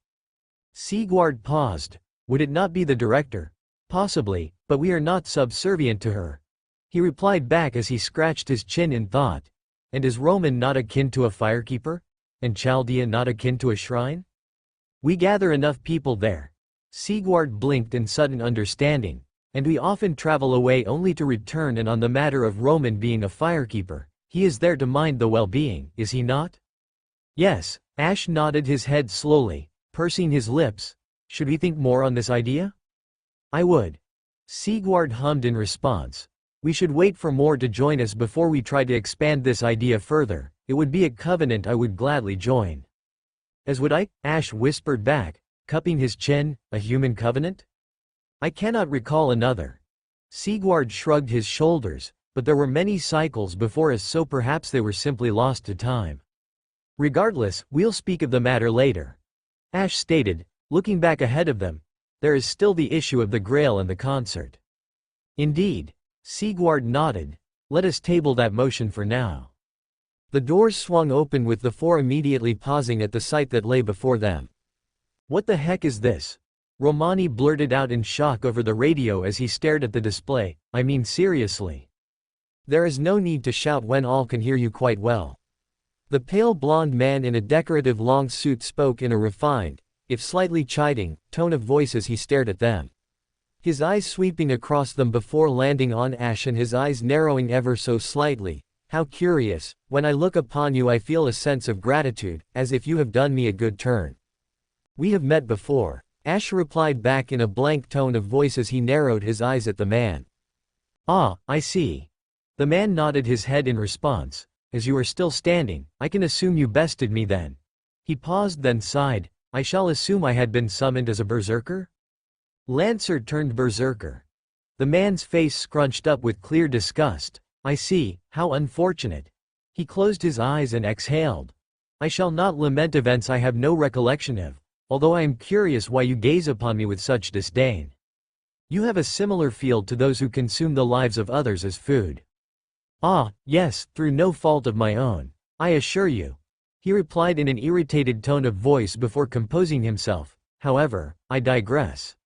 Sigward paused. Would it not be the director? Possibly, but we are not subservient to her. He replied back as he scratched his chin in thought. And is Roman not akin to a firekeeper? And Chaldea not akin to a shrine? We gather enough people there. Sigward blinked in sudden understanding. And we often travel away only to return, and on the matter of Roman being a firekeeper, he is there to mind the well-being, is he not? Yes, Ash nodded his head slowly, pursing his lips. Should we think more on this idea? I would. Sigward hummed in response. We should wait for more to join us before we try to expand this idea further. It would be a covenant I would gladly join. As would I, Ash whispered back, cupping his chin. A human covenant? I cannot recall another. Sigward shrugged his shoulders, but there were many cycles before us, so perhaps they were simply lost to time. Regardless, we'll speak of the matter later. Ash stated, looking back ahead of them. There is still the issue of the Grail and the concert. Indeed. Sigward nodded. Let us table that motion for now. The doors swung open with the four immediately pausing at the sight that lay before them. What the heck is this? Romani blurted out in shock over the radio as he stared at the display. I mean seriously. There is no need to shout when all can hear you quite well. The pale blonde man in a decorative long suit spoke in a refined, if slightly chiding, tone of voice as he stared at them. His eyes sweeping across them before landing on Ash and his eyes narrowing ever so slightly. How curious, when I look upon you I feel a sense of gratitude, as if you have done me a good turn. We have met before, Ash replied back in a blank tone of voice as he narrowed his eyes at the man. Ah, I see. The man nodded his head in response. As you are still standing, I can assume you bested me then. He paused then sighed. I shall assume I had been summoned as a berserker? Lancer turned berserker. The man's face scrunched up with clear disgust. I see, how unfortunate. He closed his eyes and exhaled. I shall not lament events I have no recollection of, although I am curious why you gaze upon me with such disdain. You have a similar field to those who consume the lives of others as food. Ah, yes, through no fault of my own, I assure you. He replied in an irritated tone of voice before composing himself. However, I digress.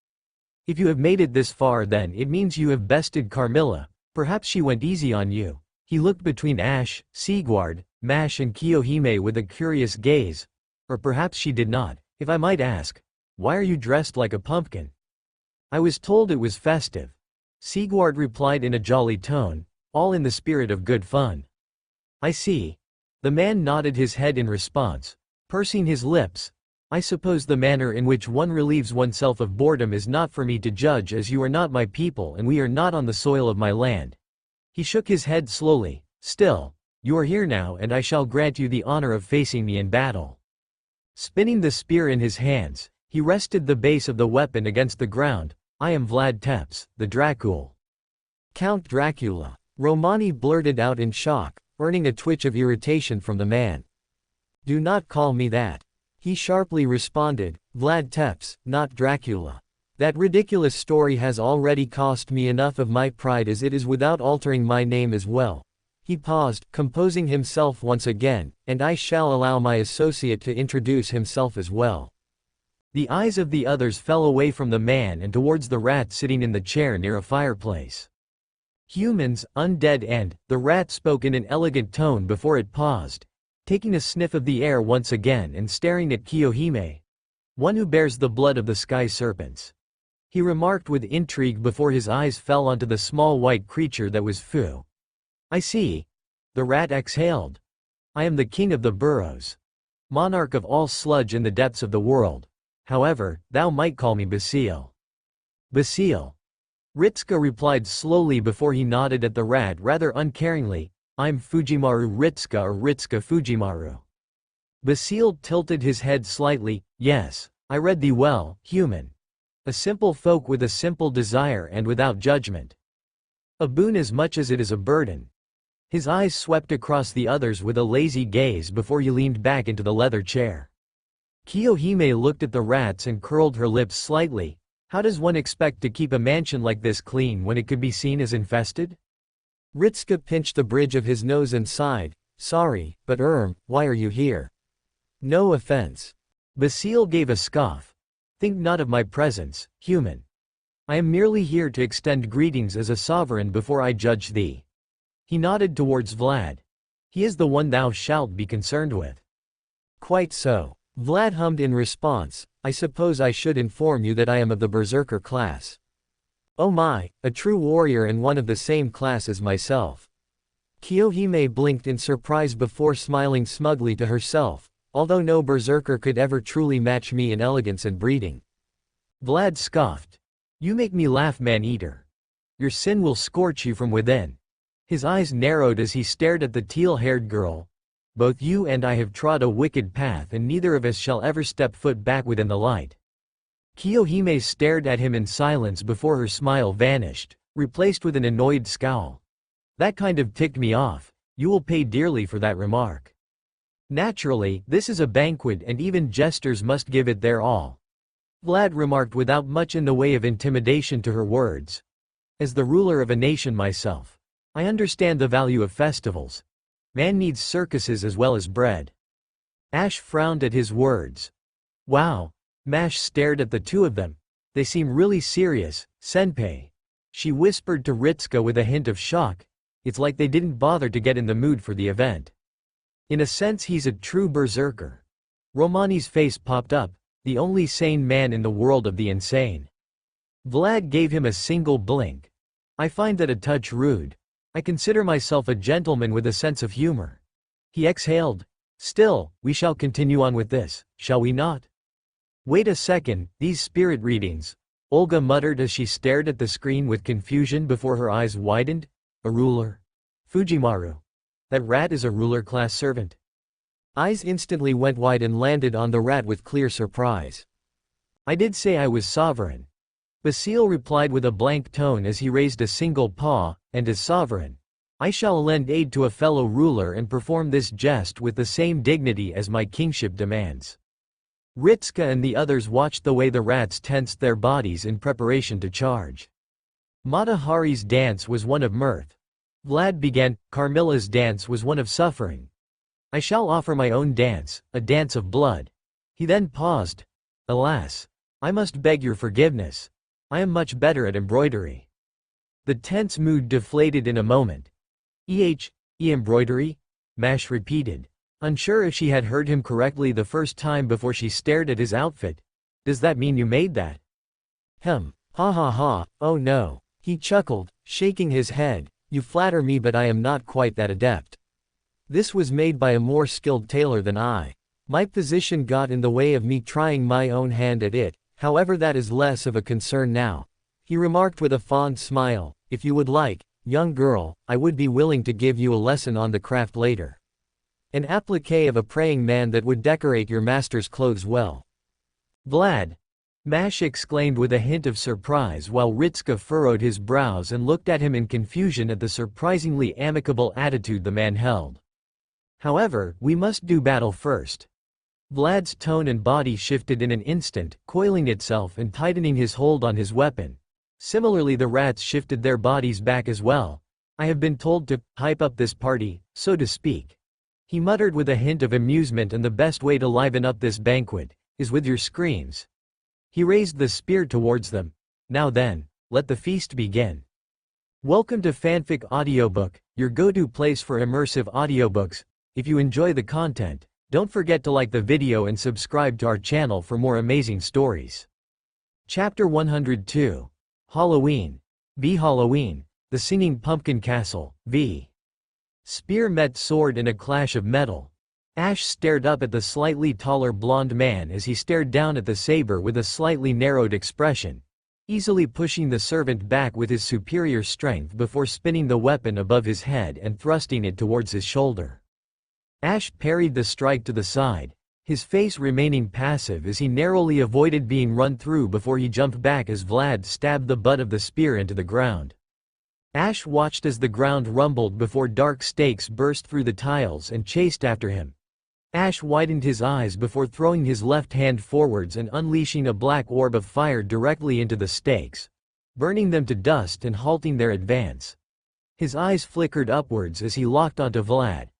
If you have made it this far, then it means you have bested Carmilla. Perhaps she went easy on you. He looked between Ash, Sigward, Mash and Kiyohime with a curious gaze. Or perhaps she did not. If I might ask, why are you dressed like a pumpkin? I was told it was festive. Sigward replied in a jolly tone, all in the spirit of good fun. I see. The man nodded his head in response, pursing his lips. I suppose the manner in which one relieves oneself of boredom is not for me to judge, as you are not my people and we are not on the soil of my land. He shook his head slowly. Still, you are here now and I shall grant you the honor of facing me in battle. Spinning the spear in his hands, he rested the base of the weapon against the ground. I am Vlad Tepes, the Dracul. Count Dracula, Romani blurted out in shock, earning a twitch of irritation from the man. Do not call me that. He sharply responded, Vlad Tepes, not Dracula. That ridiculous story has already cost me enough of my pride as it is without altering my name as well. He paused, composing himself once again, and I shall allow my associate to introduce himself as well. The eyes of the others fell away from the man and towards the rat sitting in the chair near a fireplace. Humans, undead, and the rat spoke in an elegant tone before it paused, taking a sniff of the air once again and staring at Kiyohime. One who bears the blood of the sky serpents. He remarked with intrigue before his eyes fell onto the small white creature that was Fu. I see. The rat exhaled. I am the king of the burrows. Monarch of all sludge in the depths of the world. However, thou might call me Basile. Basile. Ritsuka replied slowly before he nodded at the rat rather uncaringly. I'm Fujimaru Ritsuka or Ritsuka Fujimaru. Basile tilted his head slightly. Yes, I read thee well, human. A simple folk with a simple desire and without judgment. A boon as much as it is a burden. His eyes swept across the others with a lazy gaze before he leaned back into the leather chair. Kiyohime looked at the rats and curled her lips slightly. How does one expect to keep a mansion like this clean when it could be seen as infested? Ritsuka pinched the bridge of his nose and sighed. Sorry, but why are you here? No offense. Basile gave a scoff. Think not of my presence, human. I am merely here to extend greetings as a sovereign before I judge thee. He nodded towards Vlad. He is the one thou shalt be concerned with. Quite so. Vlad hummed in response. I suppose I should inform you that I am of the berserker class. Oh my, a true warrior and one of the same class as myself. Kiyohime blinked in surprise before smiling smugly to herself, although no berserker could ever truly match me in elegance and breeding. Vlad scoffed. You make me laugh, man-eater. Your sin will scorch you from within. His eyes narrowed as he stared at the teal-haired girl. Both you and I have trod a wicked path and neither of us shall ever step foot back within the light. Kiyohime stared at him in silence before her smile vanished, replaced with an annoyed scowl. That kind of ticked me off. You will pay dearly for that remark. Naturally, this is a banquet and even jesters must give it their all. Vlad remarked without much in the way of intimidation to her words. As the ruler of a nation myself, I understand the value of festivals. Man needs circuses as well as bread. Ash frowned at his words. Wow. Mash stared at the two of them. They seem really serious, senpai. She whispered to Ritsuka with a hint of shock. It's like they didn't bother to get in the mood for the event. In a sense he's a true berserker. Romani's face popped up, the only sane man in the world of the insane. Vlad gave him a single blink. I find that a touch rude. I consider myself a gentleman with a sense of humor. He exhaled. Still, we shall continue on with this, shall we not? Wait a second, these spirit readings, Olga muttered as she stared at the screen with confusion before her eyes widened. A ruler? Fujimaru. That rat is a ruler-class servant. Eyes instantly went wide and landed on the rat with clear surprise. I did say I was sovereign. Basile replied with a blank tone as he raised a single paw, and as sovereign, I shall lend aid to a fellow ruler and perform this jest with the same dignity as my kingship demands. Ritsuka and the others watched the way the rats tensed their bodies in preparation to charge. Mata Hari's dance was one of mirth. Vlad began. Carmilla's dance was one of suffering. I shall offer my own dance, a dance of blood. He then paused. Alas! I must beg your forgiveness. I am much better at embroidery. The tense mood deflated in a moment. Embroidery? Mash repeated, unsure if she had heard him correctly the first time before she stared at his outfit. Does that mean you made that? Ha ha ha, oh no. He chuckled, shaking his head. You flatter me, but I am not quite that adept. This was made by a more skilled tailor than I. My position got in the way of me trying my own hand at it, however that is less of a concern now. He remarked with a fond smile, if you would like, young girl, I would be willing to give you a lesson on the craft later. An applique of a praying man that would decorate your master's clothes well. Vlad! Mash exclaimed with a hint of surprise while Ritska furrowed his brows and looked at him in confusion at the surprisingly amicable attitude the man held. However, we must do battle first. Vlad's tone and body shifted in an instant, coiling itself and tightening his hold on his weapon. Similarly, the rats shifted their bodies back as well. I have been told to hype up this party, so to speak. He muttered with a hint of amusement, and the best way to liven up this banquet is with your screams. He raised the spear towards them. Now then, let the feast begin. Welcome to Fanfic Audiobook, your go-to place for immersive audiobooks. If you enjoy the content, don't forget to like the video and subscribe to our channel for more amazing stories. Chapter 102. Halloween. V. Halloween. The Singing Pumpkin Castle. V. Spear met sword in a clash of metal. Ash stared up at the slightly taller blonde man as he stared down at the saber with a slightly narrowed expression, easily pushing the servant back with his superior strength before spinning the weapon above his head and thrusting it towards his shoulder. Ash parried the strike to the side, his face remaining passive as he narrowly avoided being run through before he jumped back as Vlad stabbed the butt of the spear into the ground. Ash watched as the ground rumbled before dark stakes burst through the tiles and chased after him. Ash widened his eyes before throwing his left hand forwards and unleashing a black orb of fire directly into the stakes, burning them to dust and halting their advance. His eyes flickered upwards as he locked onto Vlad,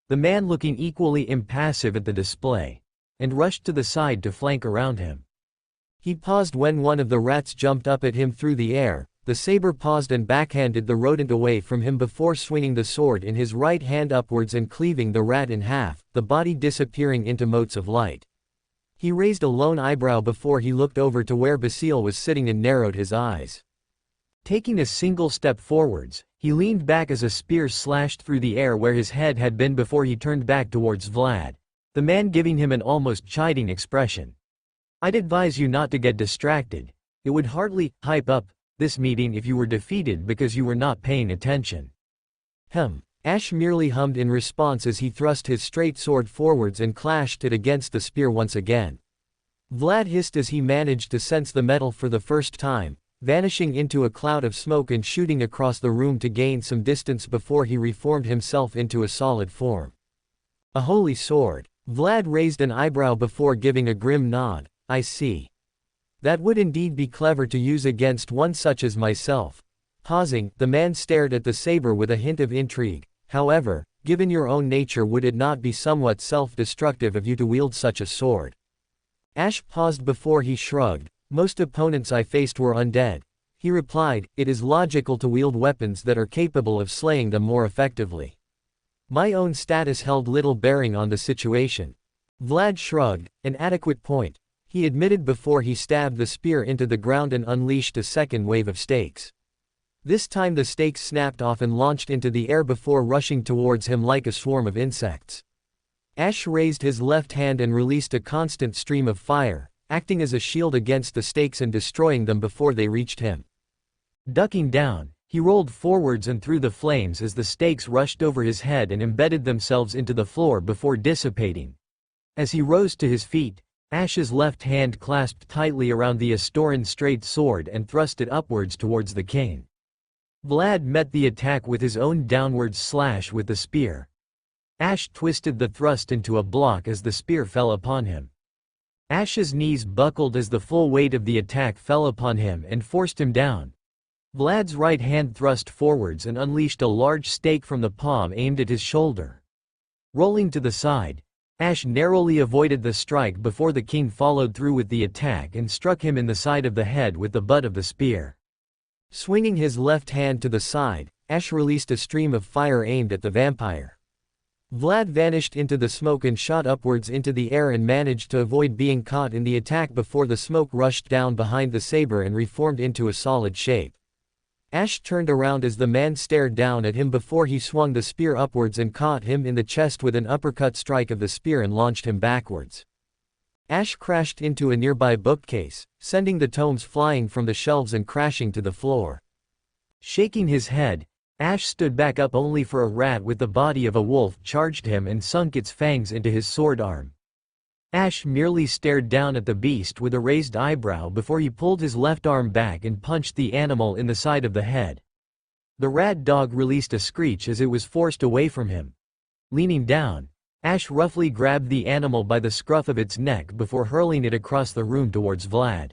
the man looking equally impassive at the display, and rushed to the side to flank around him. He paused when one of the rats jumped up at him through the air. The saber paused and backhanded the rodent away from him before swinging the sword in his right hand upwards and cleaving the rat in half, the body disappearing into motes of light. He raised a lone eyebrow before he looked over to where Basile was sitting and narrowed his eyes. Taking a single step forwards, he leaned back as a spear slashed through the air where his head had been before he turned back towards Vlad, the man giving him an almost chiding expression. I'd advise you not to get distracted. It would hardly hype up this meeting if you were defeated because you were not paying attention. Ash merely hummed in response as he thrust his straight sword forwards and clashed it against the spear once again. Vlad hissed as he managed to sense the metal for the first time, vanishing into a cloud of smoke and shooting across the room to gain some distance before he reformed himself into a solid form. A holy sword. Vlad raised an eyebrow before giving a grim nod. I see. That would indeed be clever to use against one such as myself. Pausing, the man stared at the saber with a hint of intrigue. However, given your own nature, would it not be somewhat self-destructive of you to wield such a sword? Ash paused before he shrugged. Most opponents I faced were undead. He replied, it is logical to wield weapons that are capable of slaying them more effectively. My own status held little bearing on the situation. Vlad shrugged, an adequate point, he admitted before he stabbed the spear into the ground and unleashed a second wave of stakes. This time the stakes snapped off and launched into the air before rushing towards him like a swarm of insects. Ash raised his left hand and released a constant stream of fire, acting as a shield against the stakes and destroying them before they reached him. Ducking down, he rolled forwards and through the flames as the stakes rushed over his head and embedded themselves into the floor before dissipating. As he rose to his feet, Ash's left hand clasped tightly around the Astoran straight sword and thrust it upwards towards the king. Vlad met the attack with his own downward slash with the spear. Ash twisted the thrust into a block as the spear fell upon him. Ash's knees buckled as the full weight of the attack fell upon him and forced him down. Vlad's right hand thrust forwards and unleashed a large stake from the palm aimed at his shoulder. Rolling to the side, Ash narrowly avoided the strike before the king followed through with the attack and struck him in the side of the head with the butt of the spear. Swinging his left hand to the side, Ash released a stream of fire aimed at the vampire. Vlad vanished into the smoke and shot upwards into the air and managed to avoid being caught in the attack before the smoke rushed down behind the saber and reformed into a solid shape. Ash turned around as the man stared down at him before he swung the spear upwards and caught him in the chest with an uppercut strike of the spear and launched him backwards. Ash crashed into a nearby bookcase, sending the tomes flying from the shelves and crashing to the floor. Shaking his head, Ash stood back up only for a rat with the body of a wolf charged him and sunk its fangs into his sword arm. Ash merely stared down at the beast with a raised eyebrow before he pulled his left arm back and punched the animal in the side of the head. The rat dog released a screech as it was forced away from him. Leaning down, Ash roughly grabbed the animal by the scruff of its neck before hurling it across the room towards Vlad.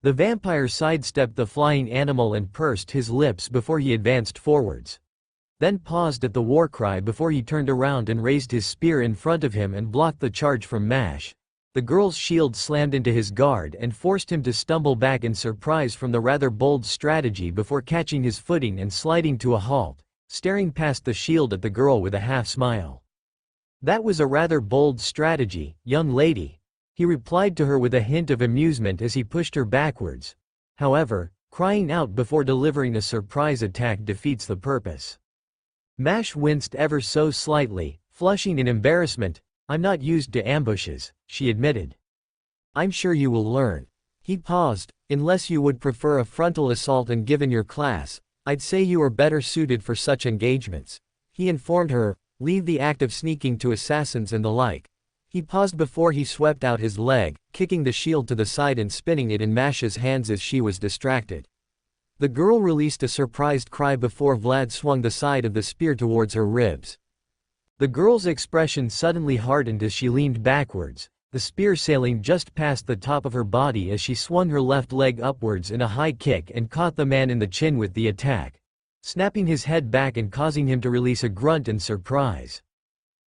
The vampire sidestepped the flying animal and pursed his lips before he advanced forwards. Then paused at the war cry before he turned around and raised his spear in front of him and blocked the charge from Mash. The girl's shield slammed into his guard and forced him to stumble back in surprise from the rather bold strategy before catching his footing and sliding to a halt, staring past the shield at the girl with a half-smile. "That was a rather bold strategy, young lady," he replied to her with a hint of amusement as he pushed her backwards. However, crying out before delivering a surprise attack defeats the purpose. Mash winced ever so slightly, flushing in embarrassment. "I'm not used to ambushes," she admitted. "I'm sure you will learn." He paused. "Unless you would prefer a frontal assault and given your class, I'd say you are better suited for such engagements," he informed her. "Leave the act of sneaking to assassins and the like." He paused before he swept out his leg, kicking the shield to the side and spinning it in Mash's hands as she was distracted. The girl released a surprised cry before Vlad swung the side of the spear towards her ribs. The girl's expression suddenly hardened as she leaned backwards, the spear sailing just past the top of her body as she swung her left leg upwards in a high kick and caught the man in the chin with the attack, snapping his head back and causing him to release a grunt in surprise.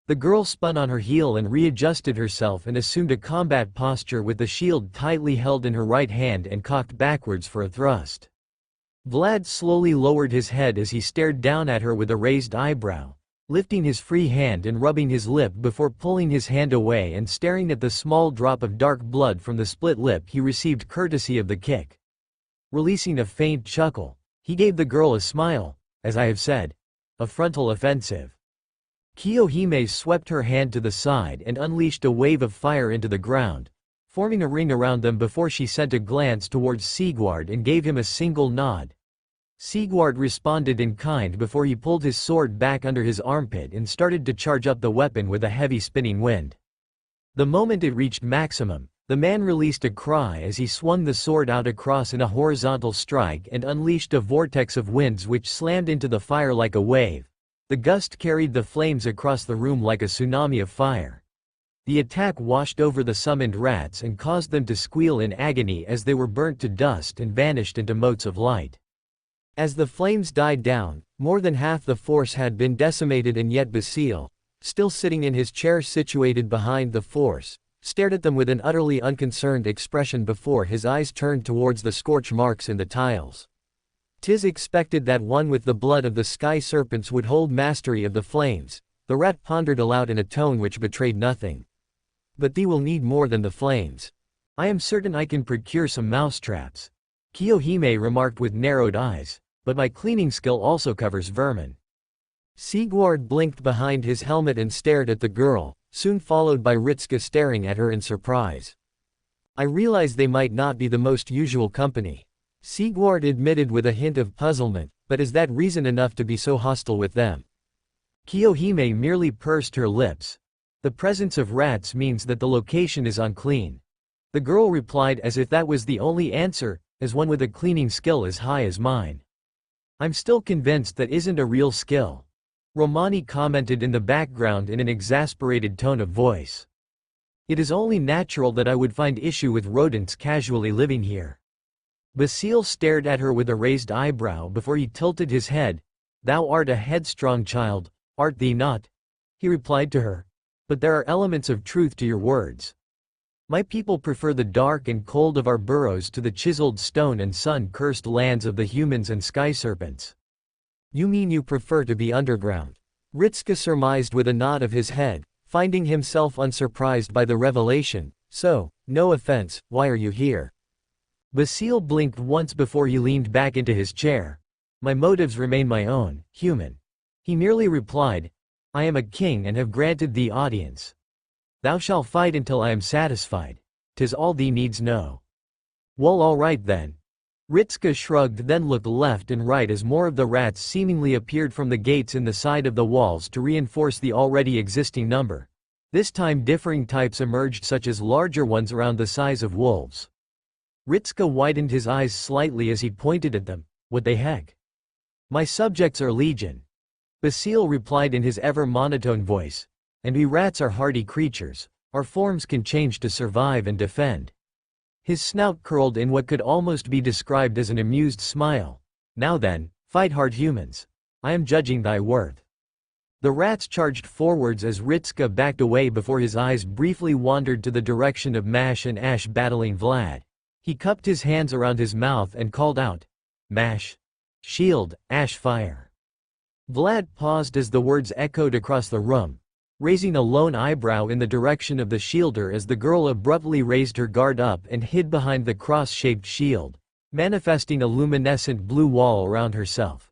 The girl spun on her heel and readjusted herself and assumed a combat posture with the shield tightly held in her right hand and cocked backwards for a thrust. Vlad slowly lowered his head as he stared down at her with a raised eyebrow, lifting his free hand and rubbing his lip before pulling his hand away and staring at the small drop of dark blood from the split lip he received courtesy of the kick. Releasing a faint chuckle, he gave the girl a smile. "As I have said, a frontal offensive." Kiyohime swept her hand to the side and unleashed a wave of fire into the ground, forming a ring around them before she sent a glance towards Sigurd and gave him a single nod. Sigurd responded in kind before he pulled his sword back under his armpit and started to charge up the weapon with a heavy spinning wind. The moment it reached maximum, the man released a cry as he swung the sword out across in a horizontal strike and unleashed a vortex of winds which slammed into the fire like a wave. The gust carried the flames across the room like a tsunami of fire. The attack washed over the summoned rats and caused them to squeal in agony as they were burnt to dust and vanished into motes of light. As the flames died down, more than half the force had been decimated, and yet Basile, still sitting in his chair situated behind the force, stared at them with an utterly unconcerned expression before his eyes turned towards the scorch marks in the tiles. "'Tis expected that one with the blood of the sky serpents would hold mastery of the flames," the rat pondered aloud in a tone which betrayed nothing. "But thee will need more than the flames. I am certain I can procure some mousetraps," Kiyohime remarked with narrowed eyes, "but my cleaning skill also covers vermin." Sigurd blinked behind his helmet and stared at the girl, soon followed by Ritska staring at her in surprise. "I realize they might not be the most usual company," Sigurd admitted with a hint of puzzlement, "but is that reason enough to be so hostile with them?" Kiyohime merely pursed her lips. "The presence of rats means that the location is unclean," the girl replied as if that was the only answer, "as one with a cleaning skill as high as mine." "I'm still convinced that isn't a real skill," Romani commented in the background in an exasperated tone of voice. "It is only natural that I would find issue with rodents casually living here." Basile stared at her with a raised eyebrow before he tilted his head. "Thou art a headstrong child, art thee not?" he replied to her. "But there are elements of truth to your words. My people prefer the dark and cold of our burrows to the chiseled stone and sun-cursed lands of the humans and sky serpents." "You mean you prefer to be underground?" Ritska surmised with a nod of his head, finding himself unsurprised by the revelation. "So, no offense, why are you here?" Basile blinked once before he leaned back into his chair. "My motives remain my own, human." He merely replied, "I am a king and have granted thee audience. Thou shalt fight until I am satisfied. 'Tis all thee needs know." "Well, all right then." Ritska shrugged, then looked left and right as more of the rats seemingly appeared from the gates in the side of the walls to reinforce the already existing number. This time differing types emerged, such as larger ones around the size of wolves. Ritska widened his eyes slightly as he pointed at them. "What the heck?" "My subjects are legion," Basile replied in his ever monotone voice. "And we rats are hardy creatures. Our forms can change to survive and defend." His snout curled in what could almost be described as an amused smile. "Now then, fight hard, humans. I am judging thy worth." The rats charged forwards as Ritska backed away before his eyes briefly wandered to the direction of Mash and Ash battling Vlad. He cupped his hands around his mouth and called out, "Mash! Shield, Ash fire!" Vlad paused as the words echoed across the room, raising a lone eyebrow in the direction of the shielder as the girl abruptly raised her guard up and hid behind the cross-shaped shield, manifesting a luminescent blue wall around herself.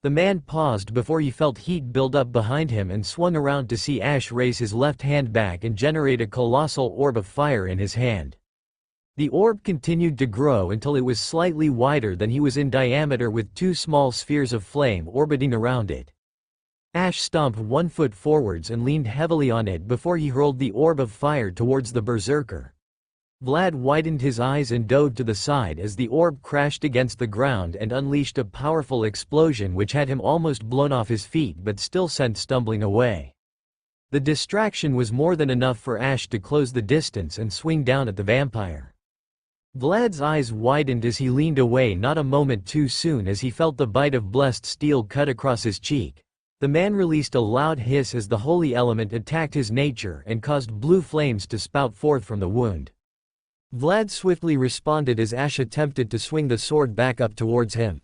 The man paused before he felt heat build up behind him and swung around to see Ash raise his left hand back and generate a colossal orb of fire in his hand. The orb continued to grow until it was slightly wider than he was in diameter, with two small spheres of flame orbiting around it. Ash stomped 1 foot forwards and leaned heavily on it before he hurled the orb of fire towards the berserker. Vlad widened his eyes and dove to the side as the orb crashed against the ground and unleashed a powerful explosion which had him almost blown off his feet but still sent stumbling away. The distraction was more than enough for Ash to close the distance and swing down at the vampire. Vlad's eyes widened as he leaned away, not a moment too soon, as he felt the bite of blessed steel cut across his cheek. The man released a loud hiss as the holy element attacked his nature and caused blue flames to spout forth from the wound. Vlad swiftly responded as Ash attempted to swing the sword back up towards him.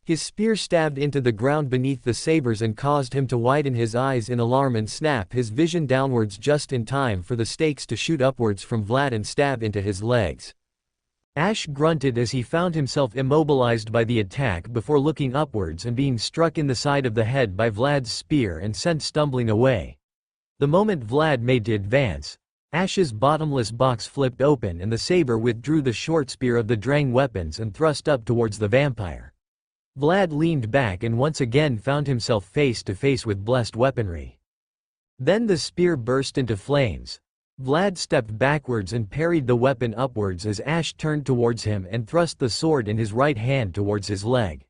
His spear stabbed into the ground beneath the sabers and caused him to widen his eyes in alarm and snap his vision downwards just in time for the stakes to shoot upwards from Vlad and stab into his legs. Ash grunted as he found himself immobilized by the attack before looking upwards and being struck in the side of the head by Vlad's spear and sent stumbling away. The moment Vlad made to advance, Ash's bottomless box flipped open and the saber withdrew the short spear of the Drang weapons and thrust up towards the vampire. Vlad leaned back and once again found himself face to face with blessed weaponry. Then the spear burst into flames. Vlad stepped backwards and parried the weapon upwards as Ash turned towards him and thrust the sword in his right hand towards his leg.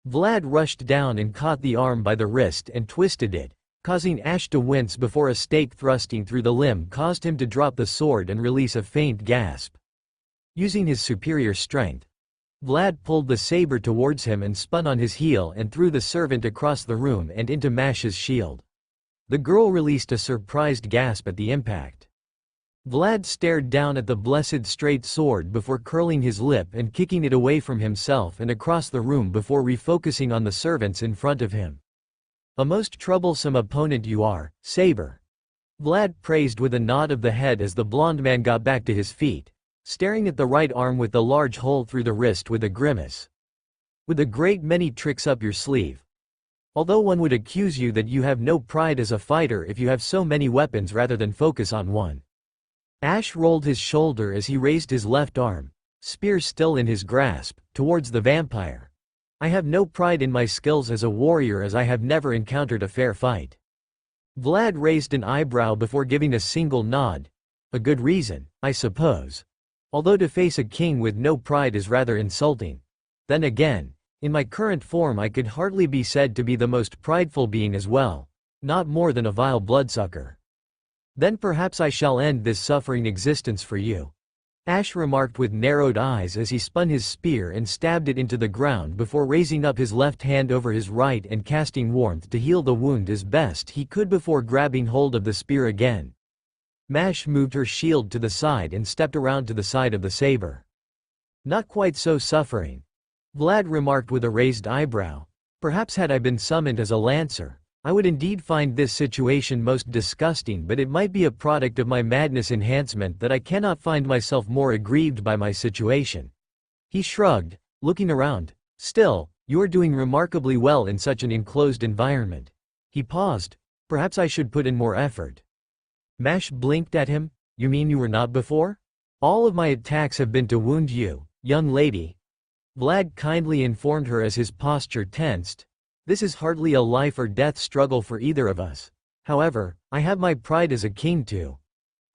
Vlad rushed down and caught the arm by the wrist and twisted it, causing Ash to wince before a stake thrusting through the limb caused him to drop the sword and release a faint gasp. Using his superior strength, Vlad pulled the saber towards him and spun on his heel and threw the servant across the room and into Mash's shield. The girl released a surprised gasp at the impact. Vlad stared down at the blessed straight sword before curling his lip and kicking it away from himself and across the room before refocusing on the servants in front of him. "A most troublesome opponent you are, Saber," Vlad praised with a nod of the head as the blond man got back to his feet, staring at the right arm with the large hole through the wrist with a grimace. "With a great many tricks up your sleeve. Although one would accuse you that you have no pride as a fighter if you have so many weapons rather than focus on one." Ash rolled his shoulder as he raised his left arm, spear still in his grasp, towards the vampire. "I have no pride in my skills as a warrior, as I have never encountered a fair fight." Vlad raised an eyebrow before giving a single nod. "A good reason, I suppose. Although to face a king with no pride is rather insulting. Then again, in my current form I could hardly be said to be the most prideful being as well, not more than a vile bloodsucker. Then perhaps I shall end this suffering existence for you. Ash remarked with narrowed eyes as he spun his spear and stabbed it into the ground before raising up his left hand over his right and casting warmth to heal the wound as best he could before grabbing hold of the spear again. Mash moved her shield to the side and stepped around to the side of the saber. Not quite so suffering, Vlad remarked with a raised eyebrow. Perhaps had I been summoned as a lancer, I would indeed find this situation most disgusting, but it might be a product of my madness enhancement that I cannot find myself more aggrieved by my situation. He shrugged, looking around. Still, you are doing remarkably well in such an enclosed environment. He paused. Perhaps I should put in more effort. Mash blinked at him. You mean you were not before? All of my attacks have been to wound you, young lady. Vlad kindly informed her as his posture tensed. This is hardly a life or death struggle for either of us. However, I have my pride as a king to,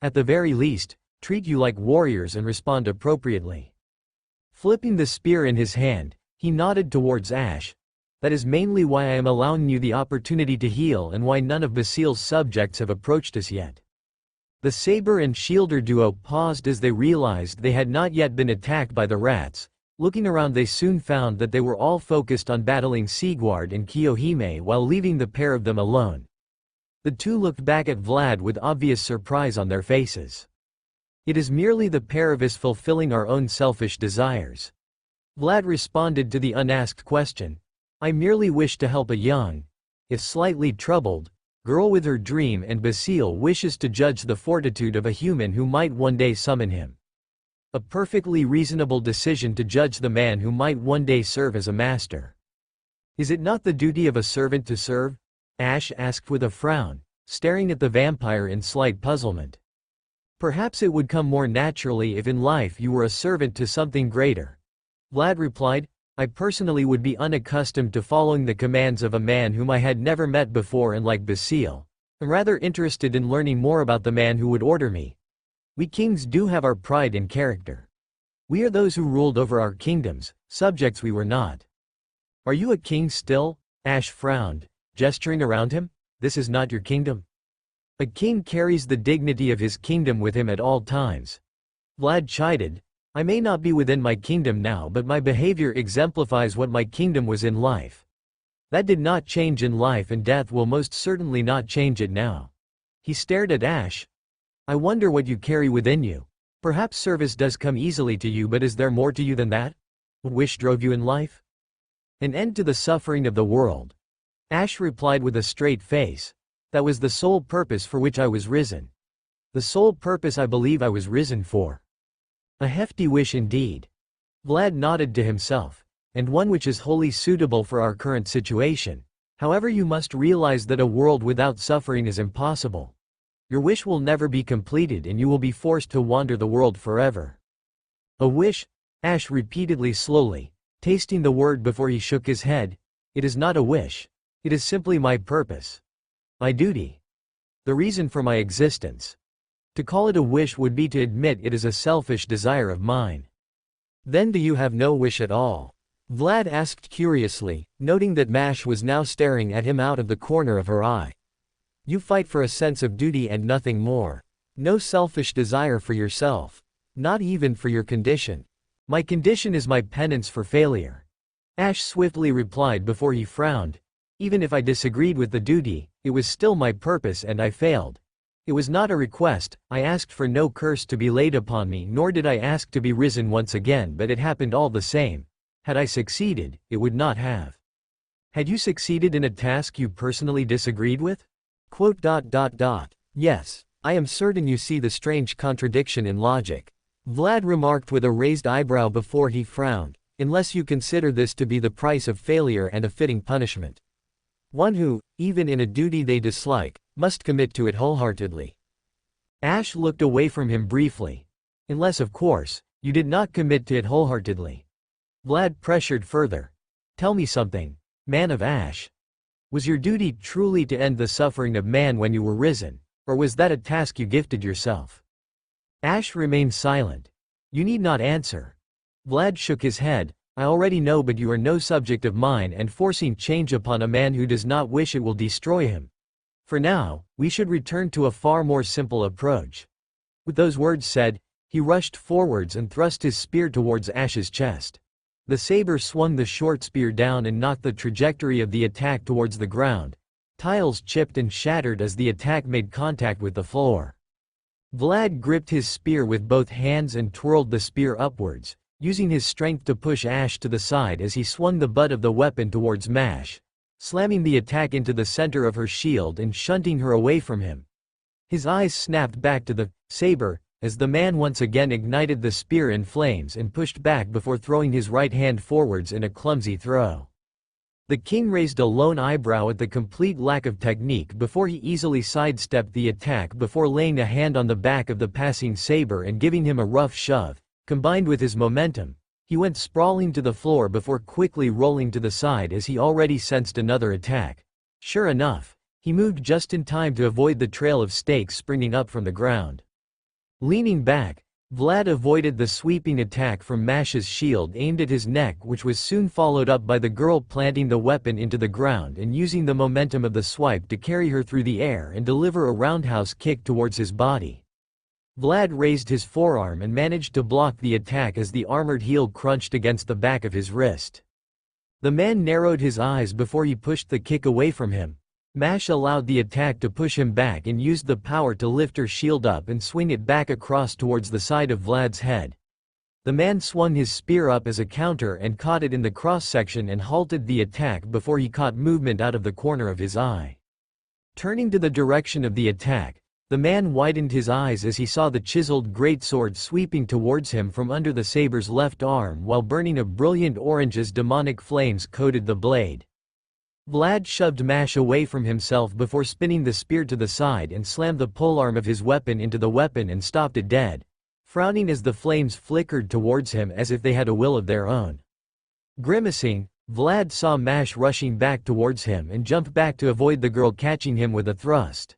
at the very least, treat you like warriors and respond appropriately. Flipping the spear in his hand, he nodded towards Ash. That is mainly why I am allowing you the opportunity to heal and why none of Basil's subjects have approached us yet. The saber and shielder duo paused as they realized they had not yet been attacked by the rats. Looking around, they soon found that they were all focused on battling Sigward and Kiyohime while leaving the pair of them alone. The two looked back at Vlad with obvious surprise on their faces. It is merely the pair of us fulfilling our own selfish desires. Vlad responded to the unasked question. I merely wish to help a young, if slightly troubled, girl with her dream, and Basil wishes to judge the fortitude of a human who might one day summon him. A perfectly reasonable decision to judge the man who might one day serve as a master. Is it not the duty of a servant to serve? Ash asked with a frown, staring at the vampire in slight puzzlement. Perhaps it would come more naturally if in life you were a servant to something greater. Vlad replied, I personally would be unaccustomed to following the commands of a man whom I had never met before, and like Basil, I'm rather interested in learning more about the man who would order me. We kings do have our pride and character. We are those who ruled over our kingdoms, subjects we were not. Are you a king still? Ash frowned, gesturing around him. This is not your kingdom. A king carries the dignity of his kingdom with him at all times. Vlad chided. I may not be within my kingdom now, but my behavior exemplifies what my kingdom was in life. That did not change in life, and death will most certainly not change it now. He stared at Ash. I wonder what you carry within you. Perhaps service does come easily to you, but is there more to you than that? What wish drove you in life? An end to the suffering of the world. Ash replied with a straight face. That was the sole purpose for which I was risen. The sole purpose I believe I was risen for. A hefty wish indeed. Vlad nodded to himself. And one which is wholly suitable for our current situation. However, you must realize that a world without suffering is impossible. Your wish will never be completed and you will be forced to wander the world forever. A wish? Ash repeatedly slowly, tasting the word before he shook his head. It is not a wish. It is simply my purpose. My duty. The reason for my existence. To call it a wish would be to admit it is a selfish desire of mine. Then do you have no wish at all? Vlad asked curiously, noting that Mash was now staring at him out of the corner of her eye. You fight for a sense of duty and nothing more. No selfish desire for yourself. Not even for your condition. My condition is my penance for failure. Ash swiftly replied before he frowned. Even if I disagreed with the duty, it was still my purpose and I failed. It was not a request. I asked for no curse to be laid upon me, nor did I ask to be risen once again, but it happened all the same. Had I succeeded, it would not have. Had you succeeded in a task you personally disagreed with? Yes, I am certain you see the strange contradiction in logic. Vlad remarked with a raised eyebrow before he frowned, unless you consider this to be the price of failure and a fitting punishment. One who, even in a duty they dislike, must commit to it wholeheartedly. Ash looked away from him briefly. Unless, of course, you did not commit to it wholeheartedly. Vlad pressured further. Tell me something, man of Ash. Was your duty truly to end the suffering of man when you were risen, or was that a task you gifted yourself? Ash remained silent. You need not answer. Vlad shook his head. I already know, but you are no subject of mine, and forcing change upon a man who does not wish it will destroy him. For now, we should return to a far more simple approach. With those words said, He rushed forwards and thrust his spear towards Ash's chest. The saber swung the short spear down and knocked the trajectory of the attack towards the ground. Tiles chipped and shattered as the attack made contact with the floor. Vlad gripped his spear with both hands and twirled the spear upwards, using his strength to push Ash to the side as he swung the butt of the weapon towards Mash, slamming the attack into the center of her shield and shunting her away from him. His eyes snapped back to the saber as the man once again ignited the spear in flames and pushed back before throwing his right hand forwards in a clumsy throw. The king raised a lone eyebrow at the complete lack of technique before he easily sidestepped the attack before laying a hand on the back of the passing saber and giving him a rough shove. Combined with his momentum, he went sprawling to the floor before quickly rolling to the side as he already sensed another attack. Sure enough, he moved just in time to avoid the trail of stakes springing up from the ground. Leaning back, Vlad avoided the sweeping attack from Mash's shield aimed at his neck, which was soon followed up by the girl planting the weapon into the ground and using the momentum of the swipe to carry her through the air and deliver a roundhouse kick towards his body. Vlad raised his forearm and managed to block the attack as the armored heel crunched against the back of his wrist. The man narrowed his eyes before he pushed the kick away from him. Mash allowed the attack to push him back and used the power to lift her shield up and swing it back across towards the side of Vlad's head. The man swung his spear up as a counter and caught it in the cross-section and halted the attack before he caught movement out of the corner of his eye. Turning to the direction of the attack, the man widened his eyes as he saw the chiseled greatsword sweeping towards him from under the saber's left arm while burning a brilliant orange as demonic flames coated the blade. Vlad shoved Mash away from himself before spinning the spear to the side and slammed the polearm of his weapon into the weapon and stopped it dead, frowning as the flames flickered towards him as if they had a will of their own. Grimacing, Vlad saw Mash rushing back towards him and jumped back to avoid the girl catching him with a thrust.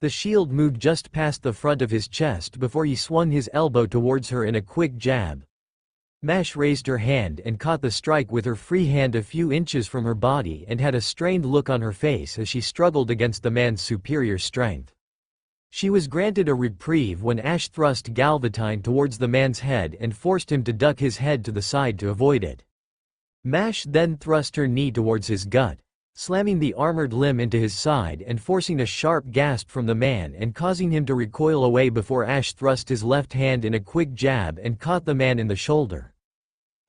The shield moved just past the front of his chest before he swung his elbow towards her in a quick jab. Mash raised her hand and caught the strike with her free hand a few inches from her body and had a strained look on her face as she struggled against the man's superior strength. She was granted a reprieve when Ash thrust Galvatine towards the man's head and forced him to duck his head to the side to avoid it. Mash then thrust her knee towards his gut, slamming the armored limb into his side and forcing a sharp gasp from the man and causing him to recoil away before Ash thrust his left hand in a quick jab and caught the man in the shoulder.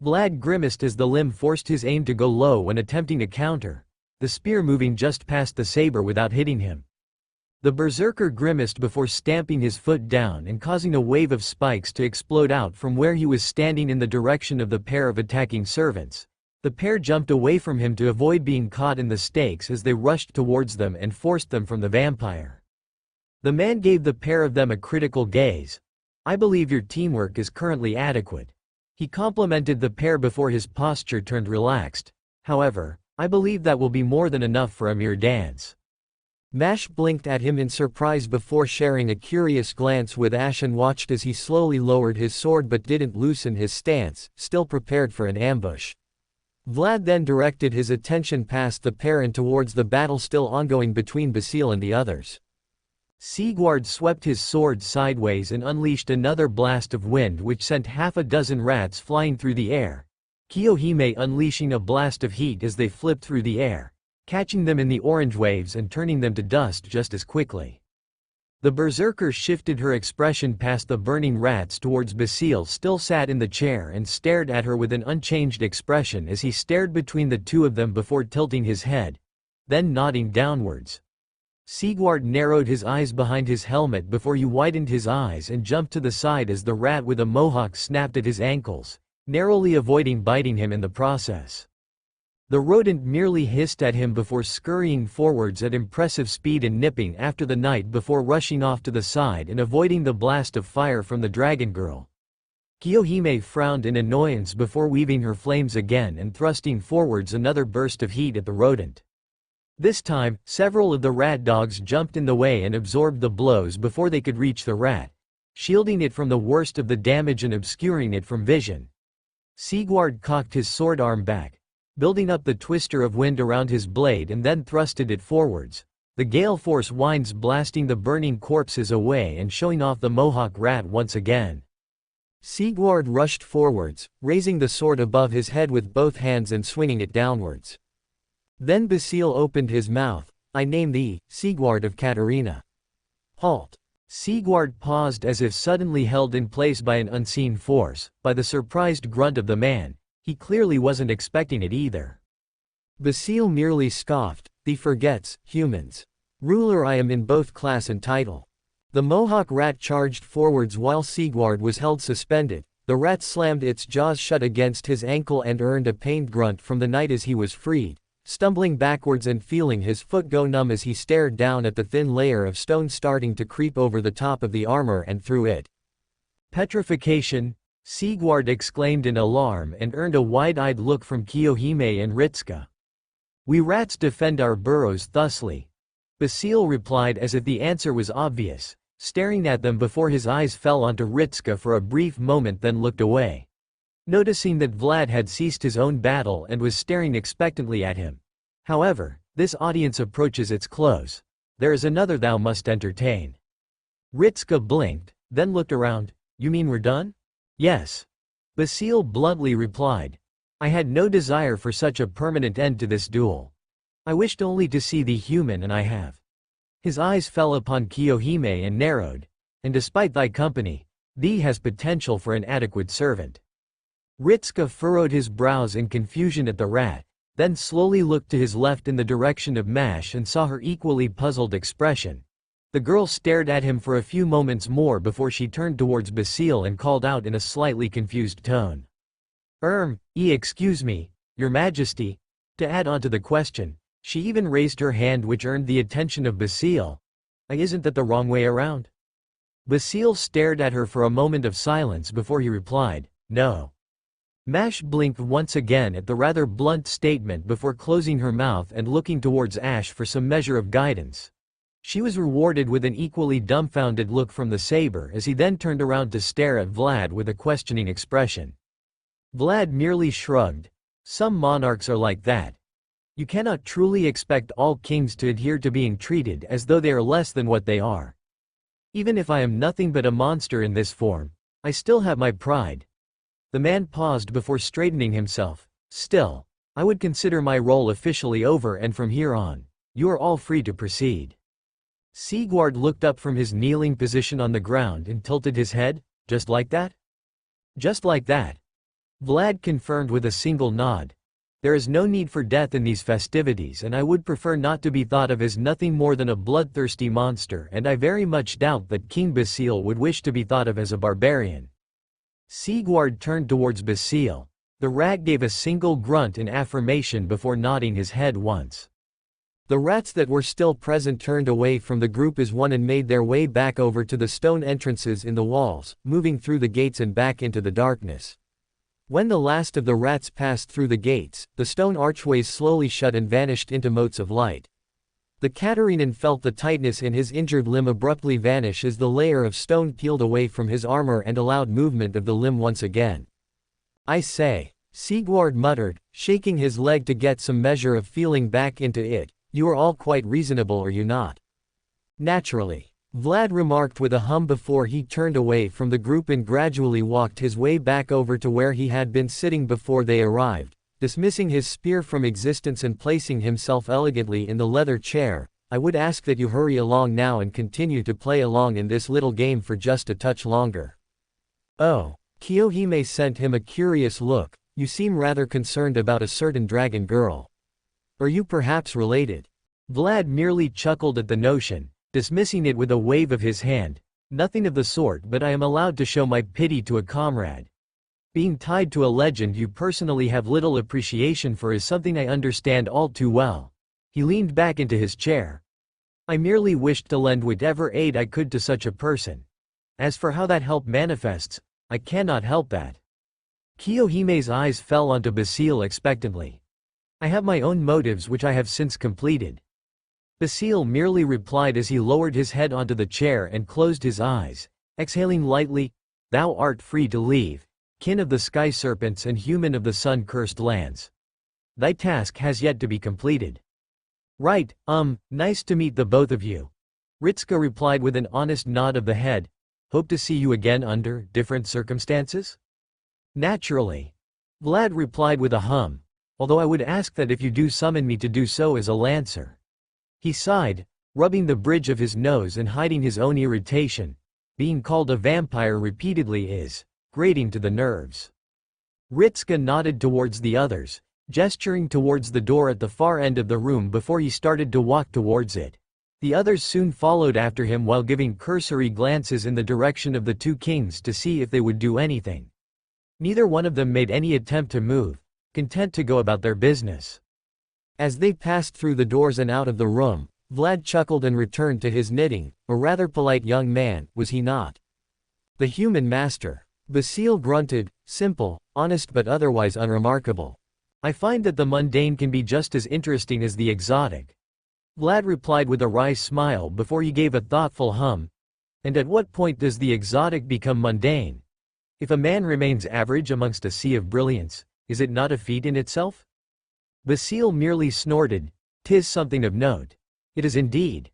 Vlad grimaced as the limb forced his aim to go low when attempting to counter, the spear moving just past the saber without hitting him. The berserker grimaced before stamping his foot down and causing a wave of spikes to explode out from where he was standing in the direction of the pair of attacking servants. The pair jumped away from him to avoid being caught in the stakes as they rushed towards them and forced them from the vampire. The man gave the pair of them a critical gaze. "I believe your teamwork is currently adequate." He complimented the pair before his posture turned relaxed. "However, I believe that will be more than enough for a mere dance." Mash blinked at him in surprise before sharing a curious glance with Ash and watched as he slowly lowered his sword but didn't loosen his stance, still prepared for an ambush. Vlad then directed his attention past the pair and towards the battle still ongoing between Basile and the others. Sigurd swept his sword sideways and unleashed another blast of wind which sent half a dozen rats flying through the air, Kiyohime unleashing a blast of heat as they flipped through the air, catching them in the orange waves and turning them to dust just as quickly. The berserker shifted her expression past the burning rats towards Basile, still sat in the chair and stared at her with an unchanged expression as he stared between the two of them before tilting his head, then nodding downwards. Sigurd narrowed his eyes behind his helmet before he widened his eyes and jumped to the side as the rat with a mohawk snapped at his ankles, narrowly avoiding biting him in the process. The rodent merely hissed at him before scurrying forwards at impressive speed and nipping after the knight before rushing off to the side and avoiding the blast of fire from the dragon girl. Kiyohime frowned in annoyance before weaving her flames again and thrusting forwards another burst of heat at the rodent. This time, several of the rat dogs jumped in the way and absorbed the blows before they could reach the rat, shielding it from the worst of the damage and obscuring it from vision. Sigurd cocked his sword arm back, building up the twister of wind around his blade and then thrusted it forwards, the gale force winds blasting the burning corpses away and showing off the mohawk rat once again. Sigurd rushed forwards, raising the sword above his head with both hands and swinging it downwards. Then Basile opened his mouth. I name thee, Sigurd of Katarina. Halt. Sigurd paused as if suddenly held in place by an unseen force, by the surprised grunt of the man. He clearly wasn't expecting it either. Basile merely scoffed. Thee forgets, humans. Ruler I am in both class and title. The Mohawk rat charged forwards while Sigurd was held suspended. The rat slammed its jaws shut against his ankle and earned a pained grunt from the knight as he was freed, stumbling backwards and feeling his foot go numb as he stared down at the thin layer of stone starting to creep over the top of the armor and through it. Petrification, Sigurd exclaimed in alarm and earned a wide-eyed look from Kiyohime and Ritsuka. We rats defend our burrows thusly. Basile replied as if the answer was obvious, staring at them before his eyes fell onto Ritsuka for a brief moment then looked away. Noticing that Vlad had ceased his own battle and was staring expectantly at him. However, this audience approaches its close. There is another thou must entertain. Ritsuka blinked, then looked around. You mean we're done? Yes. Basile bluntly replied. I had no desire for such a permanent end to this duel. I wished only to see thee human and I have. His eyes fell upon Kiyohime and narrowed. And despite thy company, thee has potential for an adequate servant. Ritsuka furrowed his brows in confusion at the rat, then slowly looked to his left in the direction of Mash and saw her equally puzzled expression. The girl stared at him for a few moments more before she turned towards Basile and called out in a slightly confused tone. Excuse me, your majesty. To add on to the question, she even raised her hand which earned the attention of Basile. Isn't that the wrong way around? Basile stared at her for a moment of silence before he replied, no. Mash blinked once again at the rather blunt statement before closing her mouth and looking towards Ash for some measure of guidance. She was rewarded with an equally dumbfounded look from the saber as he then turned around to stare at Vlad with a questioning expression. Vlad merely shrugged. Some monarchs are like that. You cannot truly expect all kings to adhere to being treated as though they are less than what they are. Even if I am nothing but a monster in this form, I still have my pride. The man paused before straightening himself. Still, I would consider my role officially over and from here on, you are all free to proceed. Sigurd looked up from his kneeling position on the ground and tilted his head, just like that? Just like that. Vlad confirmed with a single nod. There is no need for death in these festivities and I would prefer not to be thought of as nothing more than a bloodthirsty monster and I very much doubt that King Basile would wish to be thought of as a barbarian. Sigurd turned towards Basile. The rat gave a single grunt in affirmation before nodding his head once. The rats that were still present turned away from the group as one and made their way back over to the stone entrances in the walls, moving through the gates and back into the darkness. When the last of the rats passed through the gates, the stone archways slowly shut and vanished into motes of light. The Catarinan felt the tightness in his injured limb abruptly vanish as the layer of stone peeled away from his armor and allowed movement of the limb once again. I say, Sigurd muttered, shaking his leg to get some measure of feeling back into it, you are all quite reasonable are you not? Naturally. Vlad remarked with a hum before he turned away from the group and gradually walked his way back over to where he had been sitting before they arrived, dismissing his spear from existence and placing himself elegantly in the leather chair. I would ask that you hurry along now and continue to play along in this little game for just a touch longer. Oh, Kiyohime sent him a curious look, you seem rather concerned about a certain dragon girl. Are you perhaps related? Vlad merely chuckled at the notion, dismissing it with a wave of his hand. Nothing of the sort, but I am allowed to show my pity to a comrade. Being tied to a legend you personally have little appreciation for is something I understand all too well. He leaned back into his chair. I merely wished to lend whatever aid I could to such a person. As for how that help manifests, I cannot help that. Kiyohime's eyes fell onto Basile expectantly. I have my own motives which I have since completed. Basile merely replied as he lowered his head onto the chair and closed his eyes, exhaling lightly, Thou art free to leave, kin of the sky serpents and human of the sun-cursed lands. Thy task has yet to be completed. Right, nice to meet the both of you. Ritsuka replied with an honest nod of the head. Hope to see you again under different circumstances? Naturally. Vlad replied with a hum, although I would ask that if you do summon me to do so as a lancer. He sighed, rubbing the bridge of his nose and hiding his own irritation. Being called a vampire repeatedly is grating to the nerves. Ritska nodded towards the others, gesturing towards the door at the far end of the room before he started to walk towards it. The others soon followed after him while giving cursory glances in the direction of the two kings to see if they would do anything. Neither one of them made any attempt to move, content to go about their business. As they passed through the doors and out of the room, Vlad chuckled and returned to his knitting. A rather polite young man, was he not? The human master. Basile grunted, simple, honest but otherwise unremarkable. I find that the mundane can be just as interesting as the exotic. Vlad replied with a wry smile before he gave a thoughtful hum. And at what point does the exotic become mundane? If a man remains average amongst a sea of brilliance, is it not a feat in itself? Basile merely snorted. 'Tis something of note. It is indeed.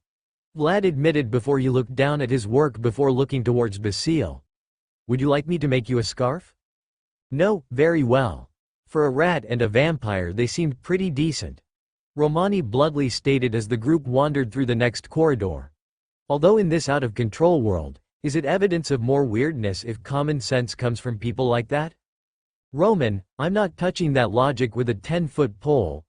Vlad admitted before he looked down at his work before looking towards Basile. Would you like me to make you a scarf? No, very well. For a rat and a vampire they seemed pretty decent. Romani bluntly stated as the group wandered through the next corridor. Although in this out-of-control world, is it evidence of more weirdness if common sense comes from people like that? Roman, I'm not touching that logic with a 10-foot pole.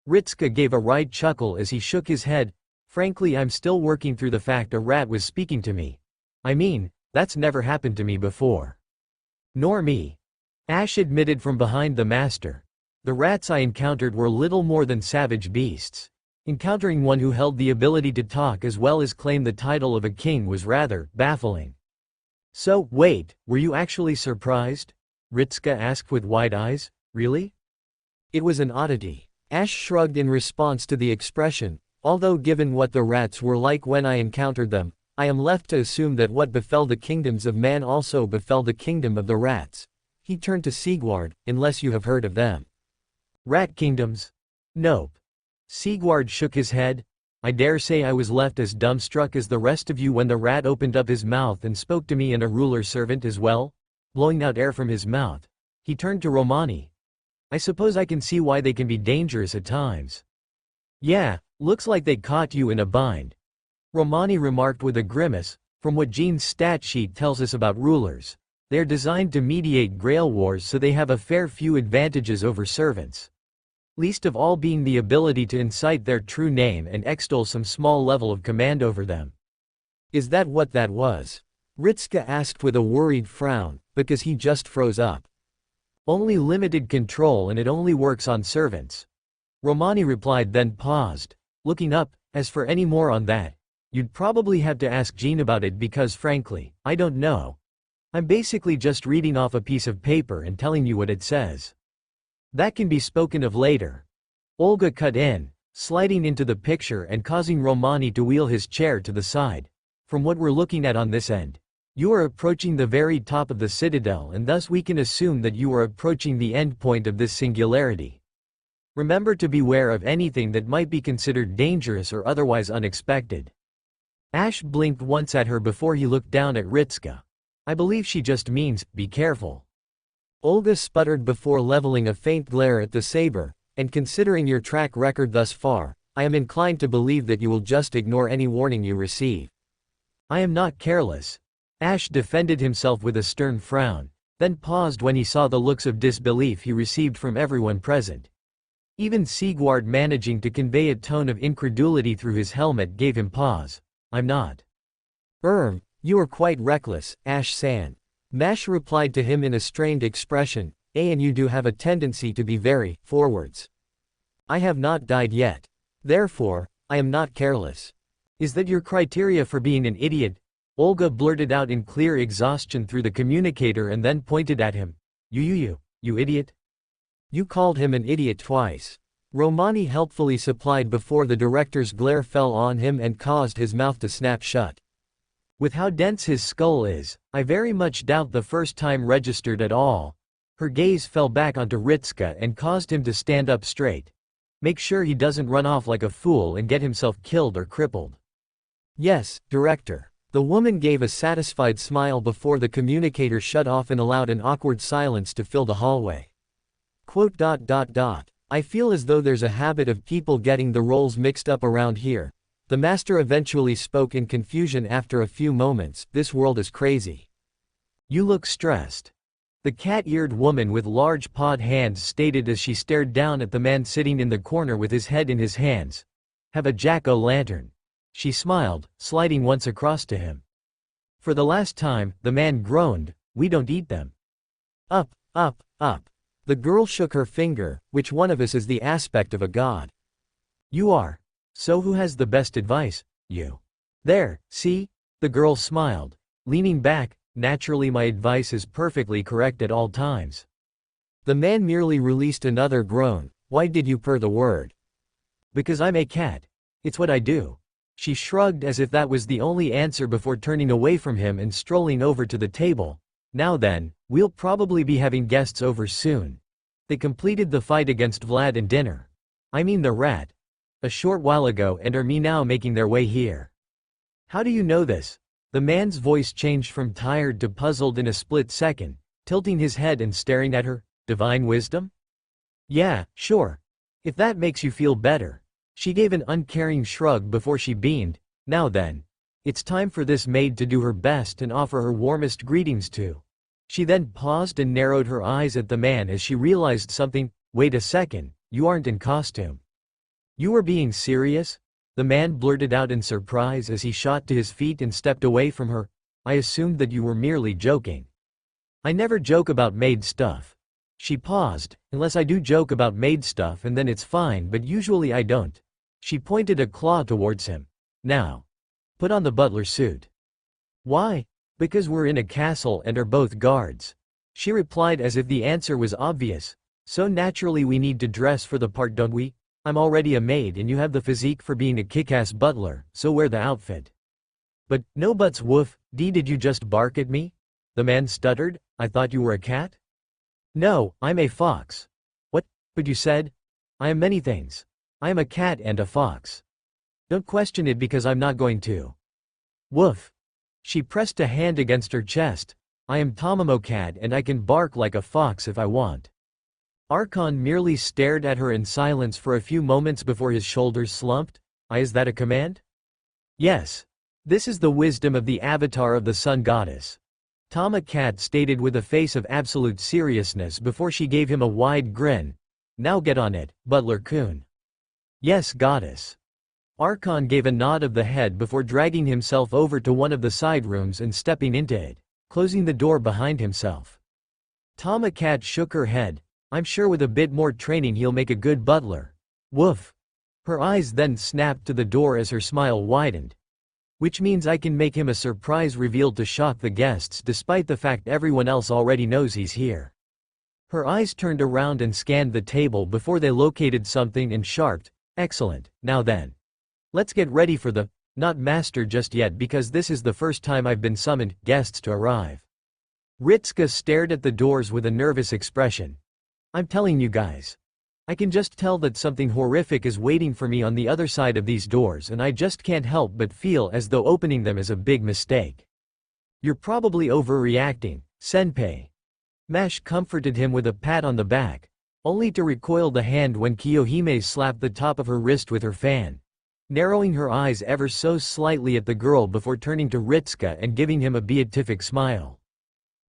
Ritska gave a wry chuckle as he shook his head. Frankly, I'm still working through the fact a rat was speaking to me. I mean, that's never happened to me before. Nor me. Ash admitted from behind the master. The rats I encountered were little more than savage beasts. Encountering one who held the ability to talk as well as claim the title of a king was rather baffling. So, wait, were you actually surprised? Ritska asked with wide eyes. Really? It was an oddity. Ash shrugged in response to the expression. Although given what the rats were like when I encountered them, I am left to assume that what befell the kingdoms of man also befell the kingdom of the rats. He turned to Sigurd, unless you have heard of them. Rat kingdoms? Nope. Sigurd shook his head. I dare say I was left as dumbstruck as the rest of you when the rat opened up his mouth and spoke to me and a ruler servant as well. Blowing out air from his mouth, he turned to Romani. I suppose I can see why they can be dangerous at times. Yeah, looks like they caught you in a bind. Romani remarked with a grimace. From what Jean's stat sheet tells us about rulers, they are designed to mediate Grail wars, so they have a fair few advantages over servants. Least of all being the ability to incite their true name and extol some small level of command over them. Is that what that was? Ritska asked with a worried frown, because he just froze up. Only limited control, and it only works on servants. Romani replied, then paused, looking up. As for any more on that, you'd probably have to ask Jean about it because frankly, I don't know. I'm basically just reading off a piece of paper and telling you what it says. That can be spoken of later. Olga cut in, sliding into the picture and causing Romani to wheel his chair to the side. From what we're looking at on this end, you are approaching the very top of the citadel, and thus we can assume that you are approaching the end point of this singularity. Remember to beware of anything that might be considered dangerous or otherwise unexpected. Ash blinked once at her before he looked down at Ritska. I believe she just means, be careful. Olga sputtered before leveling a faint glare at the saber, and considering your track record thus far, I am inclined to believe that you will just ignore any warning you receive. I am not careless. Ash defended himself with a stern frown, then paused when he saw the looks of disbelief he received from everyone present. Even Sigurd, managing to convey a tone of incredulity through his helmet, gave him pause. I'm not. You are quite reckless, Ash-san. Mash replied to him in a strained expression. And you do have a tendency to be very forwards. I have not died yet. Therefore, I am not careless. Is that your criteria for being an idiot? Olga blurted out in clear exhaustion through the communicator and then pointed at him. You idiot. You called him an idiot twice. Romani helpfully supplied before the director's glare fell on him and caused his mouth to snap shut. With how dense his skull is, I very much doubt the first time registered at all. Her gaze fell back onto Ritska and caused him to stand up straight. Make sure he doesn't run off like a fool and get himself killed or crippled. Yes, director. The woman gave a satisfied smile before the communicator shut off and allowed an awkward silence to fill the hallway. Quote, I feel as though there's a habit of people getting the roles mixed up around here. The master eventually spoke in confusion after a few moments. This world is crazy. You look stressed. The cat-eared woman with large pawed hands stated as she stared down at the man sitting in the corner with his head in his hands. Have a jack-o'-lantern. She smiled, sliding once across to him. For the last time, the man groaned, we don't eat them. Up, up, up. The girl shook her finger. Which one of us is the aspect of a god? You are. So who has the best advice? You. There, see? The girl smiled, leaning back. Naturally my advice is perfectly correct at all times. The man merely released another groan. Why did you purr the word? Because I'm a cat. It's what I do. She shrugged as if that was the only answer before turning away from him and strolling over to the table. Now then, we'll probably be having guests over soon. They completed the fight against Vlad and dinner. I mean the rat. A short while ago and are now making their way here. How do you know this? The man's voice changed from tired to puzzled in a split second, tilting his head and staring at her. Divine wisdom? Yeah, sure. If that makes you feel better. She gave an uncaring shrug before she beamed. Now then. It's time for this maid to do her best and offer her warmest greetings to. She then paused and narrowed her eyes at the man as she realized something. Wait a second, you aren't in costume. You were being serious? The man blurted out in surprise as he shot to his feet and stepped away from her. I assumed that you were merely joking. I never joke about maid stuff. She paused. Unless I do joke about maid stuff and then it's fine, but usually I don't. She pointed a claw towards him. Now. Put on the butler suit. Why? Because we're in a castle and are both guards. She replied as if the answer was obvious. So naturally we need to dress for the part, don't we? I'm already a maid and you have the physique for being a kick-ass butler, so wear the outfit. But, no buts woof, did you just bark at me? The man stuttered, I thought you were a cat? No, I'm a fox. What? But you said? I am many things. I am a cat and a fox. Don't question it because I'm not going to. Woof. She pressed a hand against her chest. I am Tomomo-cat and I can bark like a fox if I want. Archon merely stared at her in silence for a few moments before his shoulders slumped. Is that a command? Yes. This is the wisdom of the avatar of the sun goddess. Tama-cat stated with a face of absolute seriousness before she gave him a wide grin. Now get on it, Butler-kun. Yes, goddess. Archon gave a nod of the head before dragging himself over to one of the side rooms and stepping into it, closing the door behind himself. Tama-cat shook her head. I'm sure with a bit more training he'll make a good butler. Woof. Her eyes then snapped to the door as her smile widened. Which means I can make him a surprise reveal to shock the guests despite the fact everyone else already knows he's here. Her eyes turned around and scanned the table before they located something and sharped. Excellent, now then. Let's get ready for the, not master just yet because this is the first time I've been summoned, guests to arrive. Ritsuka stared at the doors with a nervous expression. I'm telling you guys. I can just tell that something horrific is waiting for me on the other side of these doors and I just can't help but feel as though opening them is a big mistake. You're probably overreacting, senpai. Mash comforted him with a pat on the back, only to recoil the hand when Kiyohime slapped the top of her wrist with her fan, narrowing her eyes ever so slightly at the girl before turning to Ritsuka and giving him a beatific smile.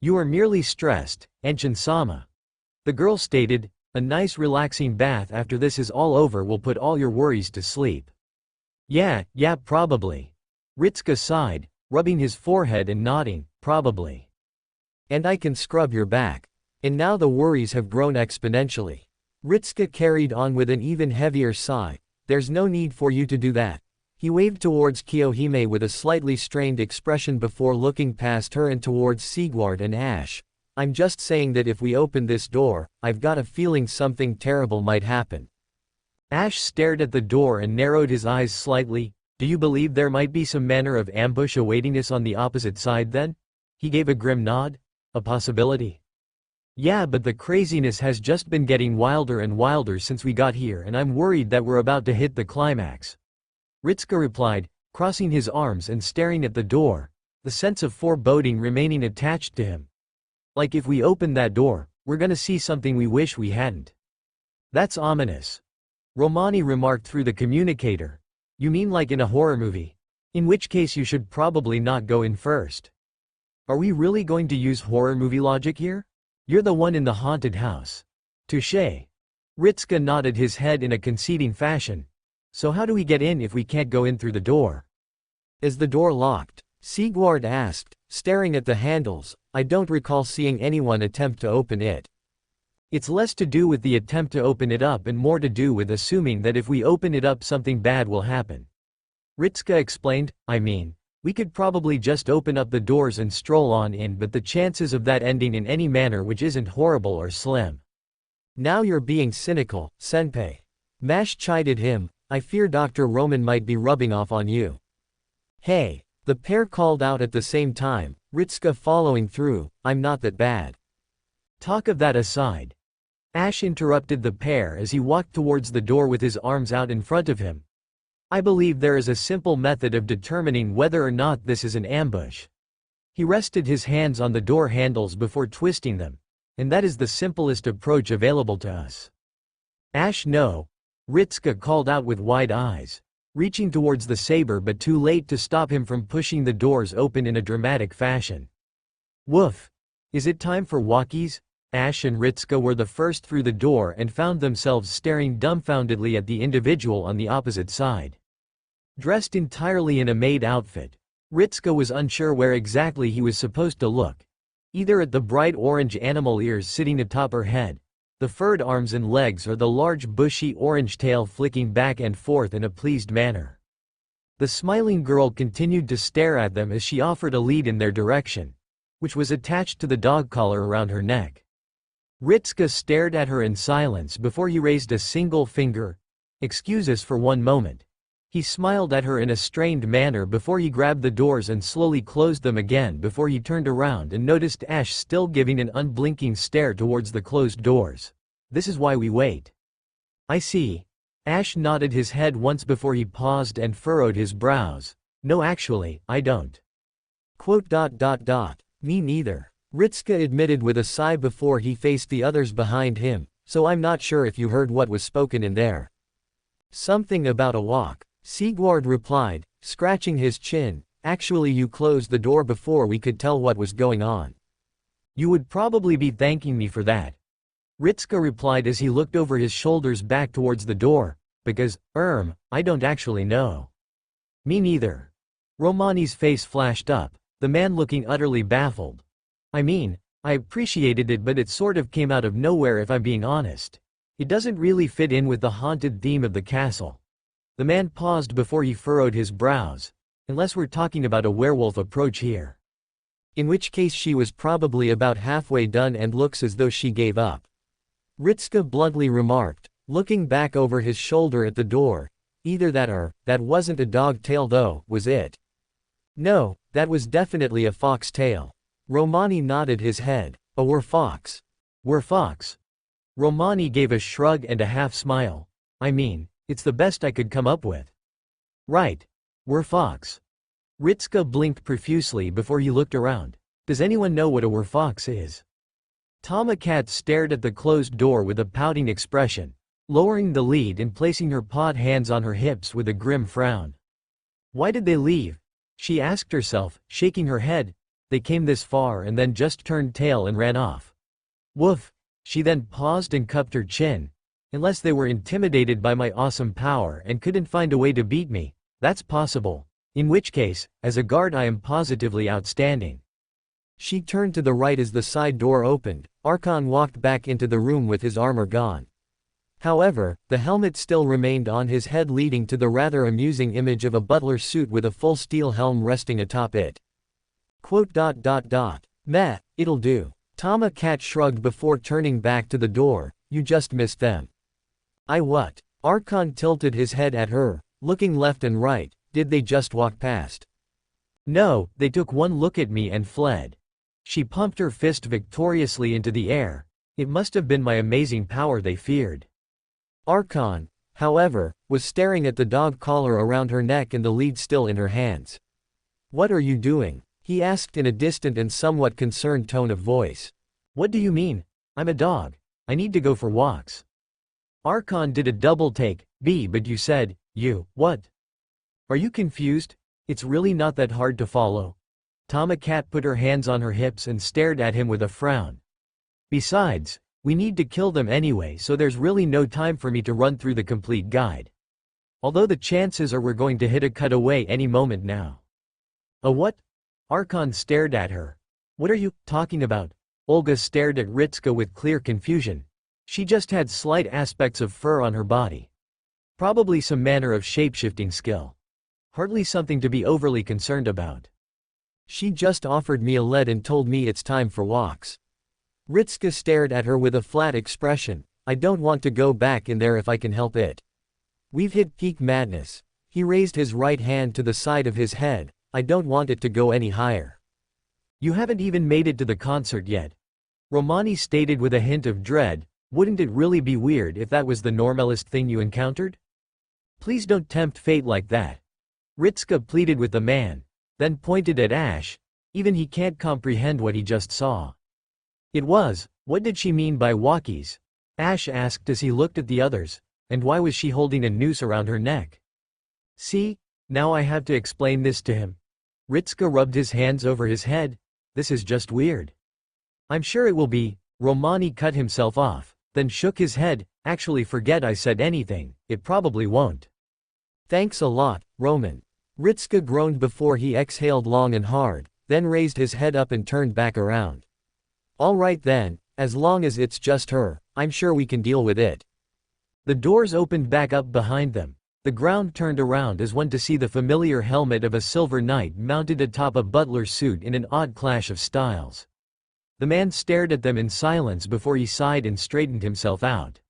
You are merely stressed, Enshin-sama. The girl stated, a nice relaxing bath after this is all over will put all your worries to sleep. Yeah, probably. Ritsuka sighed, rubbing his forehead and nodding, probably. And I can scrub your back. And now the worries have grown exponentially. Ritsuka carried on with an even heavier sigh. There's no need for you to do that. He waved towards Kiyohime with a slightly strained expression before looking past her and towards Sigward and Ash. I'm just saying that if we open this door, I've got a feeling something terrible might happen. Ash stared at the door and narrowed his eyes slightly. Do you believe there might be some manner of ambush awaiting us on the opposite side then? He gave a grim nod. A possibility. Yeah, but the craziness has just been getting wilder and wilder since we got here and I'm worried that we're about to hit the climax. Ritsuka replied, crossing his arms and staring at the door, the sense of foreboding remaining attached to him. Like if we open that door, we're gonna see something we wish we hadn't. That's ominous. Romani remarked through the communicator. You mean like in a horror movie? In which case you should probably not go in first. Are we really going to use horror movie logic here? You're the one in the haunted house. Touché. Ritsuka nodded his head in a conceding fashion. So how do we get in if we can't go in through the door? Is the door locked? Sigurd asked, staring at the handles. I don't recall seeing anyone attempt to open it. It's less to do with the attempt to open it up and more to do with assuming that if we open it up something bad will happen. Ritsuka explained, I mean, we could probably just open up the doors and stroll on in, but the chances of that ending in any manner which isn't horrible are slim. Now you're being cynical, senpai. Mash chided him. I fear Dr. Roman might be rubbing off on you. Hey, the pair called out at the same time, Ritsuka following through, I'm not that bad. Talk of that aside. Ash interrupted the pair as he walked towards the door with his arms out in front of him. I believe there is a simple method of determining whether or not this is an ambush. He rested his hands on the door handles before twisting them, and that is the simplest approach available to us. Ash, no. Ritsuka called out with wide eyes, reaching towards the saber but too late to stop him from pushing the doors open in a dramatic fashion. Woof! Is it time for walkies? Ash and Ritsuka were the first through the door and found themselves staring dumbfoundedly at the individual on the opposite side. Dressed entirely in a maid outfit, Ritsuka was unsure where exactly he was supposed to look. Either at the bright orange animal ears sitting atop her head, the furred arms and legs, or the large bushy orange tail flicking back and forth in a pleased manner. The smiling girl continued to stare at them as she offered a lead in their direction, which was attached to the dog collar around her neck. Ritsuka stared at her in silence before he raised a single finger. Excuse us for one moment. He smiled at her in a strained manner before he grabbed the doors and slowly closed them again before he turned around and noticed Ash still giving an unblinking stare towards the closed doors. This is why we wait. I see. Ash nodded his head once before he paused and furrowed his brows. No, actually, I don't. Me neither. Ritsuka admitted with a sigh before he faced the others behind him, so I'm not sure if you heard what was spoken in there. Something about a walk. Sigurd replied, scratching his chin. Actually, you closed the door before we could tell what was going on. You would probably be thanking me for that. Ritsuka replied as he looked over his shoulders back towards the door, because, I don't actually know. Me neither. Romani's face flashed up, the man looking utterly baffled. I mean, I appreciated it, but it sort of came out of nowhere if I'm being honest. It doesn't really fit in with the haunted theme of the castle. The man paused before he furrowed his brows. Unless we're talking about a werewolf approach here. In which case she was probably about halfway done and looks as though she gave up. Ritsuka bluntly remarked, looking back over his shoulder at the door. Either that or, that wasn't a dog tail though, was it? No, that was definitely a fox tail. Romani nodded his head. A werfox. Werfox. Romani gave a shrug and a half smile. I mean, it's the best I could come up with. Right. Werfox. Ritsuka blinked profusely before he looked around. Does anyone know what a werfox is? Tomacat stared at the closed door with a pouting expression, lowering the lid and placing her pawed hands on her hips with a grim frown. Why did they leave? She asked herself, shaking her head. They came this far and then just turned tail and ran off. Woof. She then paused and cupped her chin. Unless they were intimidated by my awesome power and couldn't find a way to beat me, that's possible. In which case, as a guard I am positively outstanding. She turned to the right as the side door opened. Archon walked back into the room with his armor gone. However, the helmet still remained on his head, leading to the rather amusing image of a butler suit with a full steel helm resting atop it. Meh, it'll do. Tomacat shrugged before turning back to the door. You just missed them. I what? Archon tilted his head at her, looking left and right. Did they just walk past? No, they took one look at me and fled. She pumped her fist victoriously into the air. It must have been my amazing power they feared. Archon, however, was staring at the dog collar around her neck and the lead still in her hands. "What are you doing?" he asked in a distant and somewhat concerned tone of voice. "What do you mean? I'm a dog. I need to go for walks." Archon did a double take. But you said, what? Are you confused? It's really not that hard to follow." Tomacat put her hands on her hips and stared at him with a frown. "Besides, we need to kill them anyway, so there's really no time for me to run through the complete guide. Although the chances are we're going to hit a cutaway any moment now." "A what?" Archon stared at her. "What are you talking about?" Olga stared at Ritska with clear confusion. She just had slight aspects of fur on her body. Probably some manner of shapeshifting skill. Hardly something to be overly concerned about. "She just offered me a lead and told me it's time for walks." Ritska stared at her with a flat expression. "I don't want to go back in there if I can help it. We've hit peak madness." He raised his right hand to the side of his head. "I don't want it to go any higher." "You haven't even made it to the concert yet," Romani stated with a hint of dread. "Wouldn't it really be weird if that was the normalest thing you encountered? Please don't tempt fate like that." Ritska pleaded with the man, then pointed at Ash. Even he can't comprehend what he just saw. What did she mean by walkies? Ash asked as he looked at the others, and why was she holding a noose around her neck? "See, now I have to explain this to him." Ritska rubbed his hands over his head. "This is just weird." "I'm sure it will be." Romani cut himself off, then shook his head. "Actually, forget I said anything, it probably won't." "Thanks a lot, Roman." Ritska groaned before he exhaled long and hard, then raised his head up and turned back around. "All right then, as long as it's just her, I'm sure we can deal with it." The doors opened back up behind them. The ground turned around as one to see the familiar helmet of a silver knight mounted atop a butler's suit in an odd clash of styles. The man stared at them in silence before he sighed and straightened himself out.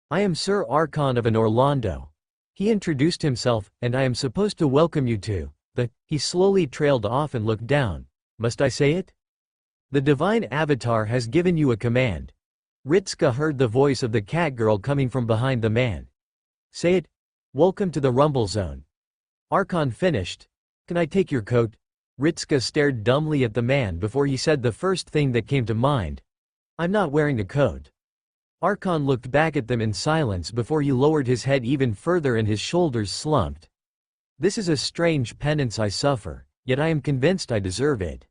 "I am Sir Archon of an Orlando." He introduced himself, "and I am supposed to welcome you to the—" He slowly trailed off and looked down. "Must I say it? The divine avatar has given you a command." Ritska heard the voice of the catgirl coming from behind the man. "Say it. Welcome to the Rumble Zone." Archon finished. "Can I take your coat?" Ritska stared dumbly at the man before he said the first thing that came to mind. "I'm not wearing a coat." Archon looked back at them in silence before he lowered his head even further and his shoulders slumped. "This is a strange penance I suffer, yet I am convinced I deserve it."